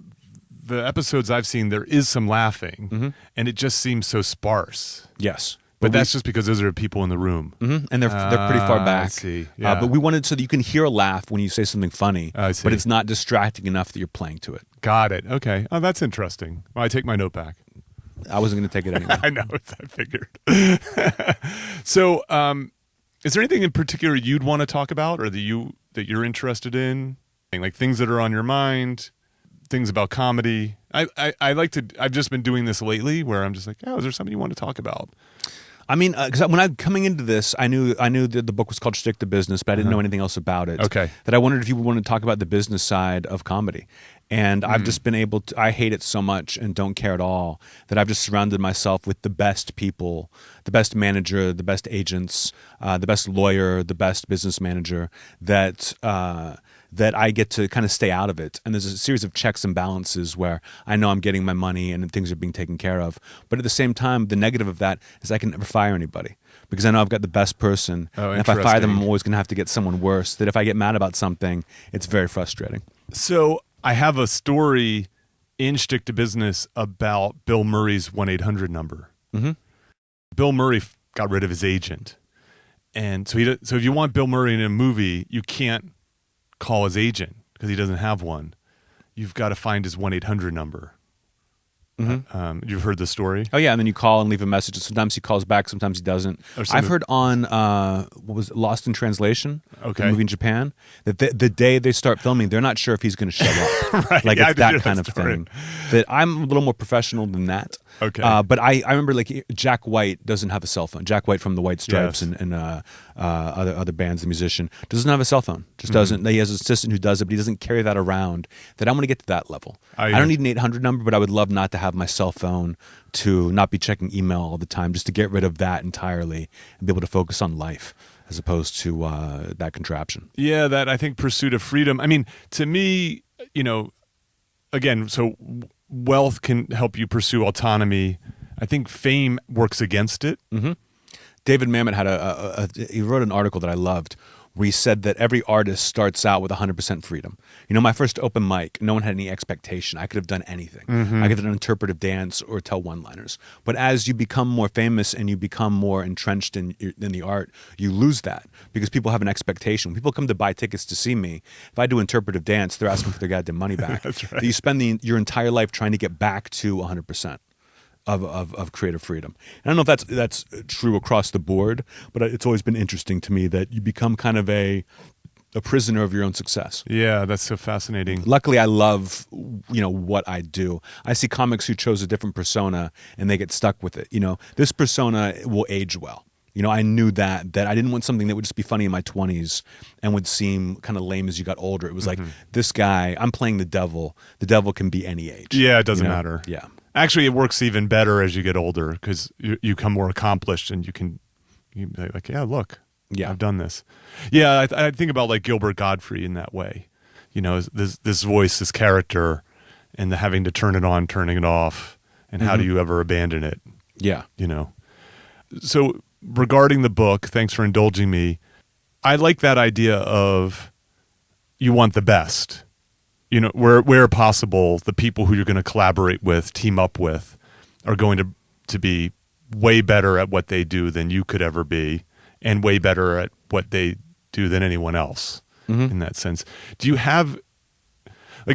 episodes I've seen, there is some laughing, and it just seems so sparse. Yes. But that's just because those are people in the room. And they're pretty far back. I see. Yeah. But we wanted so that you can hear a laugh when you say something funny, I see. but it's not distracting enough that you're playing to it. Got it. Okay. Oh, that's interesting. Well, I take my note back. I wasn't going to take it anyway. I know. I figured. So, is there anything in particular you'd want to talk about or that you're interested in? Like things that are on your mind? Things about comedy. I've just been doing this lately where I'm just like, is there something you want to talk about? I mean, because when I'm coming into this, I knew that the book was called Stick to Business, but I didn't know anything else about it. Okay. That I wondered if you would want to talk about the business side of comedy. And I've just been able to, I hate it so much and don't care at all that I've just surrounded myself with the best people, the best manager, the best agents, the best lawyer, the best business manager that I get to kind of stay out of it. And there's a series of checks and balances where I know I'm getting my money and things are being taken care of. But at the same time, the negative of that is I can never fire anybody because I know I've got the best person. Oh, and if I fire them, I'm always going to have to get someone worse. That if I get mad about something, it's very frustrating. So I have a story in Stick to Business about Bill Murray's 1-800 number. Bill Murray got rid of his agent. And so if you want Bill Murray in a movie, you can't call his agent because he doesn't have one. You've got to find his 1-800 number. You've heard the story? Oh yeah, and then you call and leave a message. Sometimes he calls back, sometimes he doesn't. I've heard on what was it, Lost in Translation, the movie in Japan, that the day they start filming, they're not sure if he's going to show up. Right. Like Yeah, it's that kind of thing. That I'm a little more professional than that. Okay. But I remember like Jack White doesn't have a cell phone. Jack White from the White Stripes and other bands, the musician, doesn't have a cell phone. Just doesn't. He has an assistant who does it, but he doesn't carry that around. That I'm going to get to that level. I don't need an 800 number, but I would love not to have my cell phone, to not be checking email all the time, just to get rid of that entirely and be able to focus on life as opposed to that contraption. Yeah, that I think pursuit of freedom. I mean, to me, again, so wealth can help you pursue autonomy. I think fame works against it. David Mamet he wrote an article that I loved where he said that every artist starts out with 100% freedom. My first open mic, no one had any expectation. I could have done anything. I could have done interpretive dance or tell one-liners. But as you become more famous and you become more entrenched in the art, you lose that because people have an expectation. When people come to buy tickets to see me, if I do interpretive dance, they're asking for their goddamn money back. That's right. You spend your entire life trying to get back to 100%. of creative freedom. And I don't know if that's true across the board, but it's always been interesting to me that you become kind of a prisoner of your own success. Yeah, that's so fascinating. Luckily, I love, what I do. I see comics who chose a different persona and they get stuck with it. This persona will age well. I knew that I didn't want something that would just be funny in my 20s and would seem kind of lame as you got older. It was like, this guy, I'm playing the devil. The devil can be any age. Yeah, it doesn't matter. Yeah. Actually, it works even better as you get older because you become more accomplished and you like, yeah, look. Yeah, I've done this. Yeah, I think about like Gilbert Gottfried in that way. This voice, this character, and the having to turn it on, turning it off, and how do you ever abandon it? Yeah. So regarding the book, thanks for indulging me. I like that idea of you want the best. Where possible, the people who you're going to collaborate with, team up with, are going to be way better at what they do than you could ever be. And way better at what they do than anyone else in that sense. Do you have,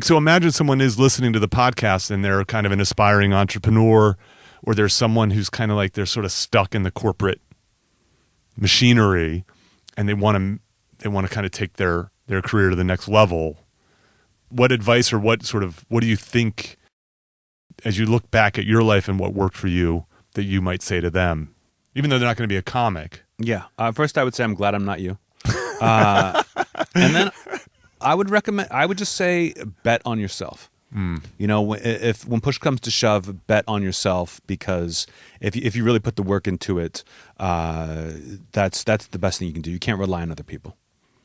so imagine someone is listening to the podcast and they're kind of an aspiring entrepreneur, or there's someone who's kind of like they're sort of stuck in the corporate machinery and they want to kind of take their career to the next level. What advice or what do you think as you look back at your life and what worked for you that you might say to them, even though they're not going to be a comic? Yeah. First, I would say I'm glad I'm not you. And then I would just say bet on yourself. When push comes to shove, bet on yourself, because if you really put the work into it, that's the best thing you can do. You can't rely on other people.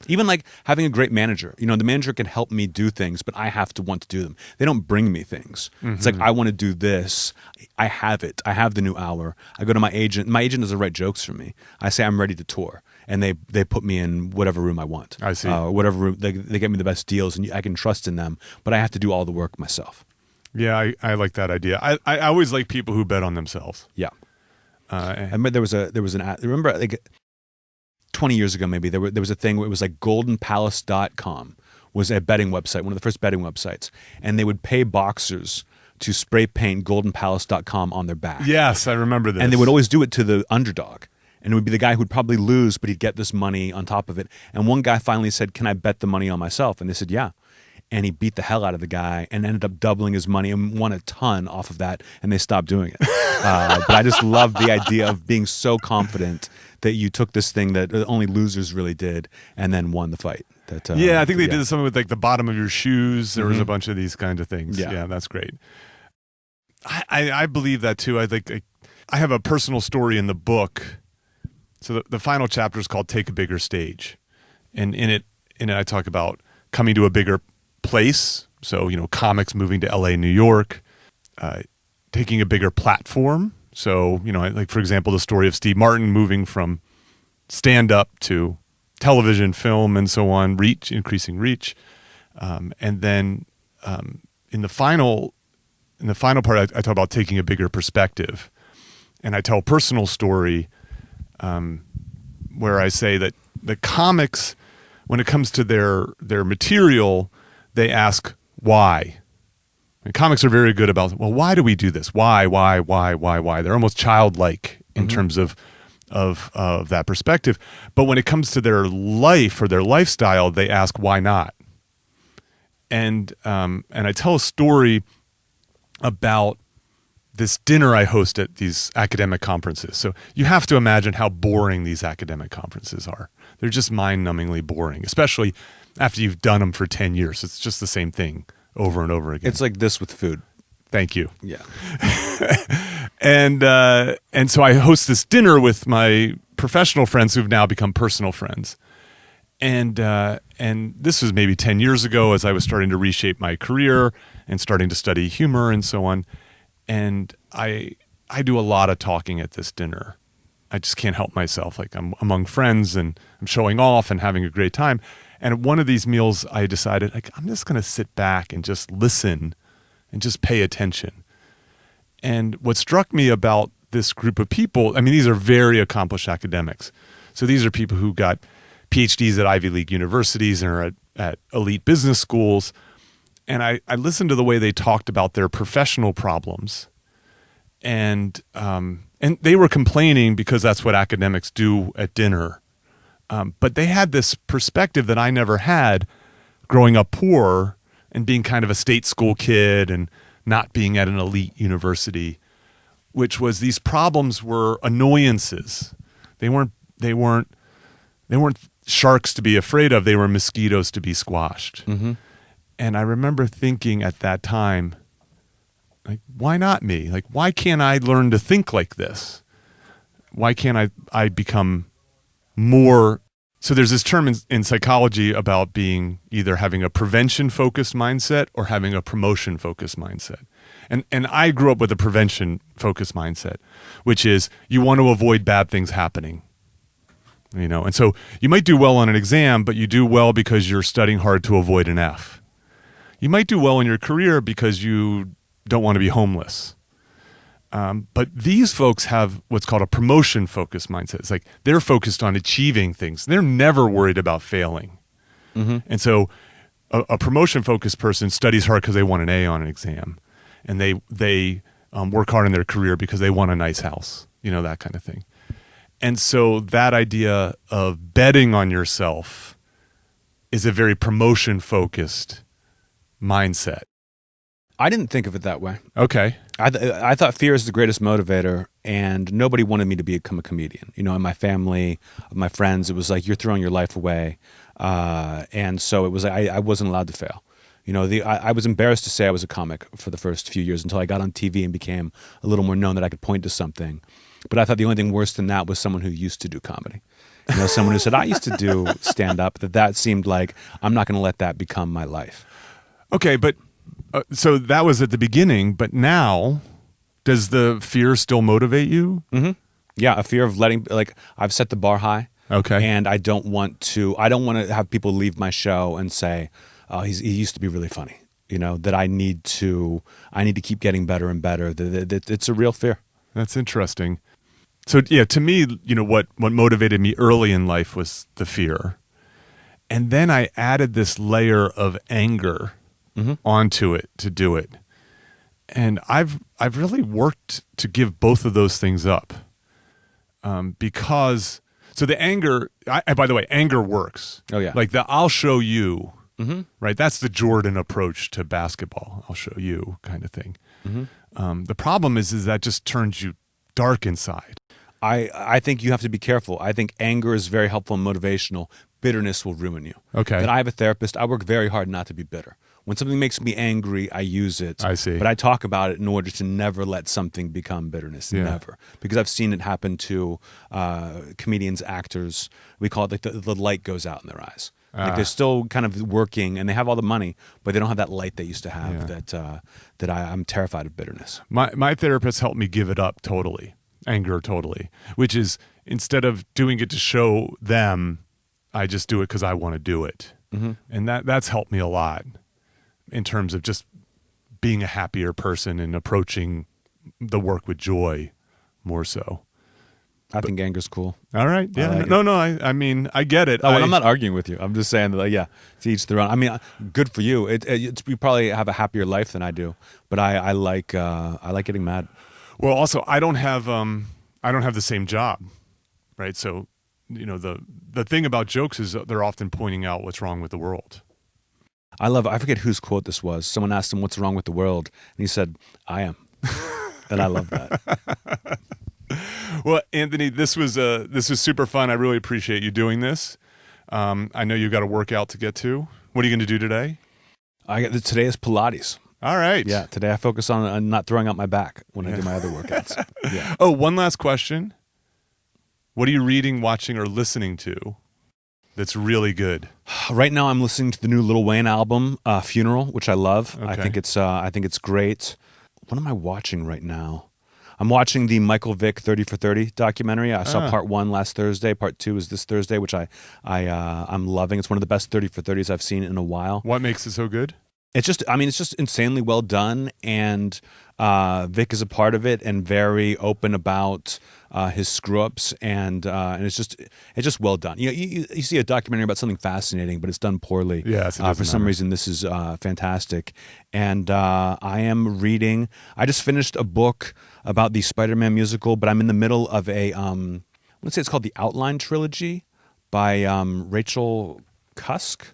Even like having a great manager. The manager can help me do things, but I have to want to do them. They don't bring me things. It's like, I want to do this. I have it. I have the new hour. I go to my agent. My agent doesn't write jokes for me. I say I'm ready to tour, and they put me in whatever room I want. I see. Whatever room. They get me the best deals, and I can trust in them, but I have to do all the work myself. Yeah, I like that idea. I always like people who bet on themselves. Yeah. I remember there was an ad. Remember, like 20 years ago, maybe there was a thing where it was like goldenpalace.com was a betting website, one of the first betting websites, and they would pay boxers to spray paint goldenpalace.com on their back. Yes, I remember this. And they would always do it to the underdog. And it would be the guy who'd probably lose, but he'd get this money on top of it. And one guy finally said, "Can I bet the money on myself?" And they said, "Yeah." And he beat the hell out of the guy and ended up doubling his money and won a ton off of that, and they stopped doing it. But I just love the idea of being so confident that you took this thing that only losers really did and then won the fight. I think they did something with like the bottom of your shoes. There was a bunch of these kinds of things. Yeah, that's great. I believe that too. I have a personal story in the book. So the final chapter is called "Take a Bigger Stage," and in it I talk about coming to a bigger place. So comics moving to LA, New York, taking a bigger platform. So like for example, the story of Steve Martin moving from stand up to television, film, and so on, increasing reach, and then in the final part, I talk about taking a bigger perspective, and I tell a personal story where I say that the comics, when it comes to their material, they ask why. And comics are very good about, well, why do we do this? Why? They're almost childlike in terms of that perspective. But when it comes to their life or their lifestyle, they ask why not. And I tell a story about this dinner I host at these academic conferences. So you have to imagine how boring these academic conferences are. They're just mind-numbingly boring, especially after you've done them for 10 years. It's just the same thing over and over again. It's like this with food. Thank you. Yeah. And so I host this dinner with my professional friends who've now become personal friends. And this was maybe 10 years ago as I was starting to reshape my career and starting to study humor and so on. And I do a lot of talking at this dinner. I just can't help myself. Like I'm among friends and I'm showing off and having a great time. And at one of these meals, I decided like I'm just going to sit back and just listen and just pay attention. And what struck me about this group of people, I mean, these are very accomplished academics. So these are people who got PhDs at Ivy League universities and are at elite business schools. And I listened to the way they talked about their professional problems. and they were complaining because that's what academics do at dinner. But they had this perspective that I never had growing up poor and being kind of a state school kid and not being at an elite university, which was these problems were annoyances. They weren't sharks to be afraid of. They were mosquitoes to be squashed. Mm-hmm. And I remember thinking at that time, like, why not me? Like, why can't I learn to think like this? Why can't I become more? So there's this term in psychology about being either having a prevention-focused mindset or having a promotion-focused mindset. And I grew up with a prevention-focused mindset, which is you want to avoid bad things happening. You know, and so you might do well on an exam, but you do well because you're studying hard to avoid an F. You might do well in your career because you don't want to be homeless. But these folks have what's called a promotion-focused mindset. It's like they're focused on achieving things. They're never worried about failing. Mm-hmm. And so a promotion-focused person studies hard because they want an A on an exam. And they work hard in their career because they want a nice house, you know, that kind of thing. And so that idea of betting on yourself is a very promotion-focused mindset. I didn't think of it that way. Okay. I thought fear is the greatest motivator, and nobody wanted me to become a comedian. You know, in my family, my friends, it was like, you're throwing your life away. And so it was like, I wasn't allowed to fail. You know, I was embarrassed to say I was a comic for the first few years until I got on TV and became a little more known that I could point to something. But I thought the only thing worse than that was someone who used to do comedy. You know, someone who said, I used to do stand-up, that seemed like, I'm not going to let that become my life. Okay, but so that was at the beginning, but now, does the fear still motivate you? Mm-hmm. Yeah, a fear of I've set the bar high. Okay. And I don't want to have people leave my show and say, oh, he used to be really funny. You know, that I need to keep getting better and better. It's a real fear. That's interesting. So yeah, to me, you know, what motivated me early in life was the fear. And then I added this layer of anger onto it to do it. And I've really worked to give both of those things up. Because so the anger, by the way, anger works. Oh yeah. Like I'll show you, right? That's the Jordan approach to basketball. I'll show you kind of thing. Mm-hmm. The problem is that just turns you dark inside. I think you have to be careful. I think anger is very helpful and motivational. Bitterness will ruin you. Okay. But I have a therapist. I work very hard not to be bitter. When something makes me angry, I use it. I see. But I talk about it in order to never let something become bitterness. Yeah. Never. Because I've seen it happen to comedians, actors. We call it like the light goes out in their eyes. Like they're still kind of working and they have all the money, but they don't have that light they used to have. Yeah. That I'm terrified of bitterness. My therapist helped me give it up totally. Anger totally, which is instead of doing it to show them, I just do it because I want to do it. Mm-hmm. And that's helped me a lot in terms of just being a happier person and approaching the work with joy more so. I think anger's cool. All right. Yeah. I mean, I get it. I'm not arguing with you. I'm just saying that, yeah, to each their own. I mean, good for you. You probably have a happier life than I do, but I like getting mad. Well, also, I don't have the same job, right? So, you know, the thing about jokes is they're often pointing out what's wrong with the world. I forget whose quote this was. Someone asked him, what's wrong with the world? And he said, I am. And I love that. Well, Anthony, this was super fun. I really appreciate you doing this. I know you've got a workout to get to. What are you going to do today? Today is Pilates. All right. Yeah, today I focus on not throwing out my back when I do my other workouts. Yeah. Oh, one last question. What are you reading, watching, or listening to that's really good? Right now I'm listening to the new Lil Wayne album, Funeral, which I love. Okay. I think it's great. What am I watching right now? I'm watching the Michael Vick 30 for 30 documentary. I saw part 1 last Thursday. Part 2 is this Thursday, which I'm loving. It's one of the best 30 for 30s I've seen in a while. What makes it so good? it's just insanely well done, and Vic is a part of it and very open about his screw ups, and it's just well done. You see a documentary about something fascinating, but it's done poorly. Yes, for some reason, this is fantastic. And I am reading. I just finished a book about the Spider-Man musical, but I'm in the middle of a let's say it's called the Outline Trilogy by Rachel Cusk.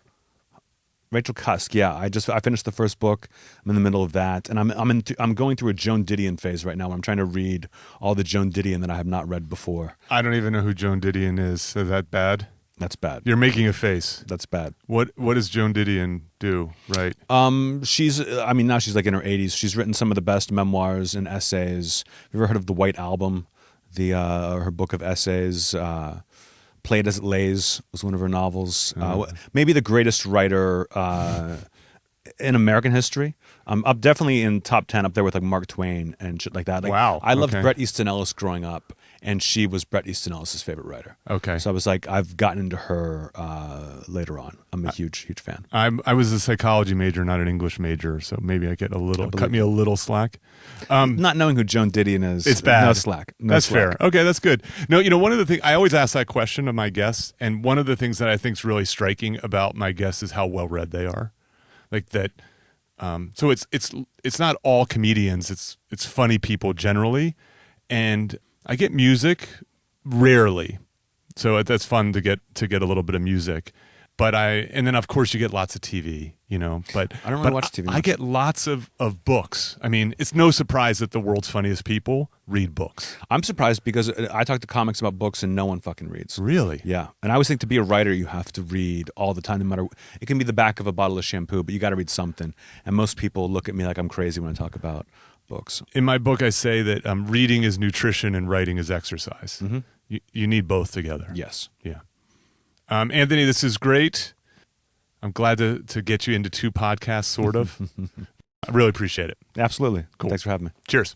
Rachel Cusk, yeah. I finished the first book. I'm in the middle of that, and I'm going through a Joan Didion phase right now. Where I'm trying to read all the Joan Didion that I have not read before. I don't even know who Joan Didion is. Is that bad? That's bad. You're making a face. That's bad. What does Joan Didion do? Right. Now she's like in her 80s. She's written some of the best memoirs and essays. Have you ever heard of The White Album? Her book of essays. Played as It Lays was one of her novels. Maybe the greatest writer in American history. Up definitely in top 10 up there with like Mark Twain and shit like that. Like, wow. I loved Bret Easton Ellis growing up, and she was Bret Easton Ellis's favorite writer. Okay. So I was like, I've gotten into her later on. I'm a huge fan. I was a psychology major, not an English major, so maybe I get cut me a little slack. Not knowing who Joan Didion is, it's bad. No slack. That's fair. Okay, that's good. No, one of the things I always ask that question of my guests, and one of the things that I think is really striking about my guests is how well read they are. Like that. So it's not all comedians. It's funny people generally, and I get music rarely, so that's fun to get a little bit of music. But and then of course you get lots of TV, But I don't really watch TV much. I get lots of books. I mean, it's no surprise that the world's funniest people read books. I'm surprised because I talk to comics about books and no one fucking reads. Really? Yeah. And I always think to be a writer, you have to read all the time, no matter. It can be the back of a bottle of shampoo, but you got to read something. And most people look at me like I'm crazy when I talk about books. In my book, I say that reading is nutrition and writing is exercise. Mm-hmm. You need both together. Yes. Yeah. Anthony, this is great. I'm glad to get you into 2 podcasts, sort of. I really appreciate it. Absolutely. Cool. Thanks for having me. Cheers.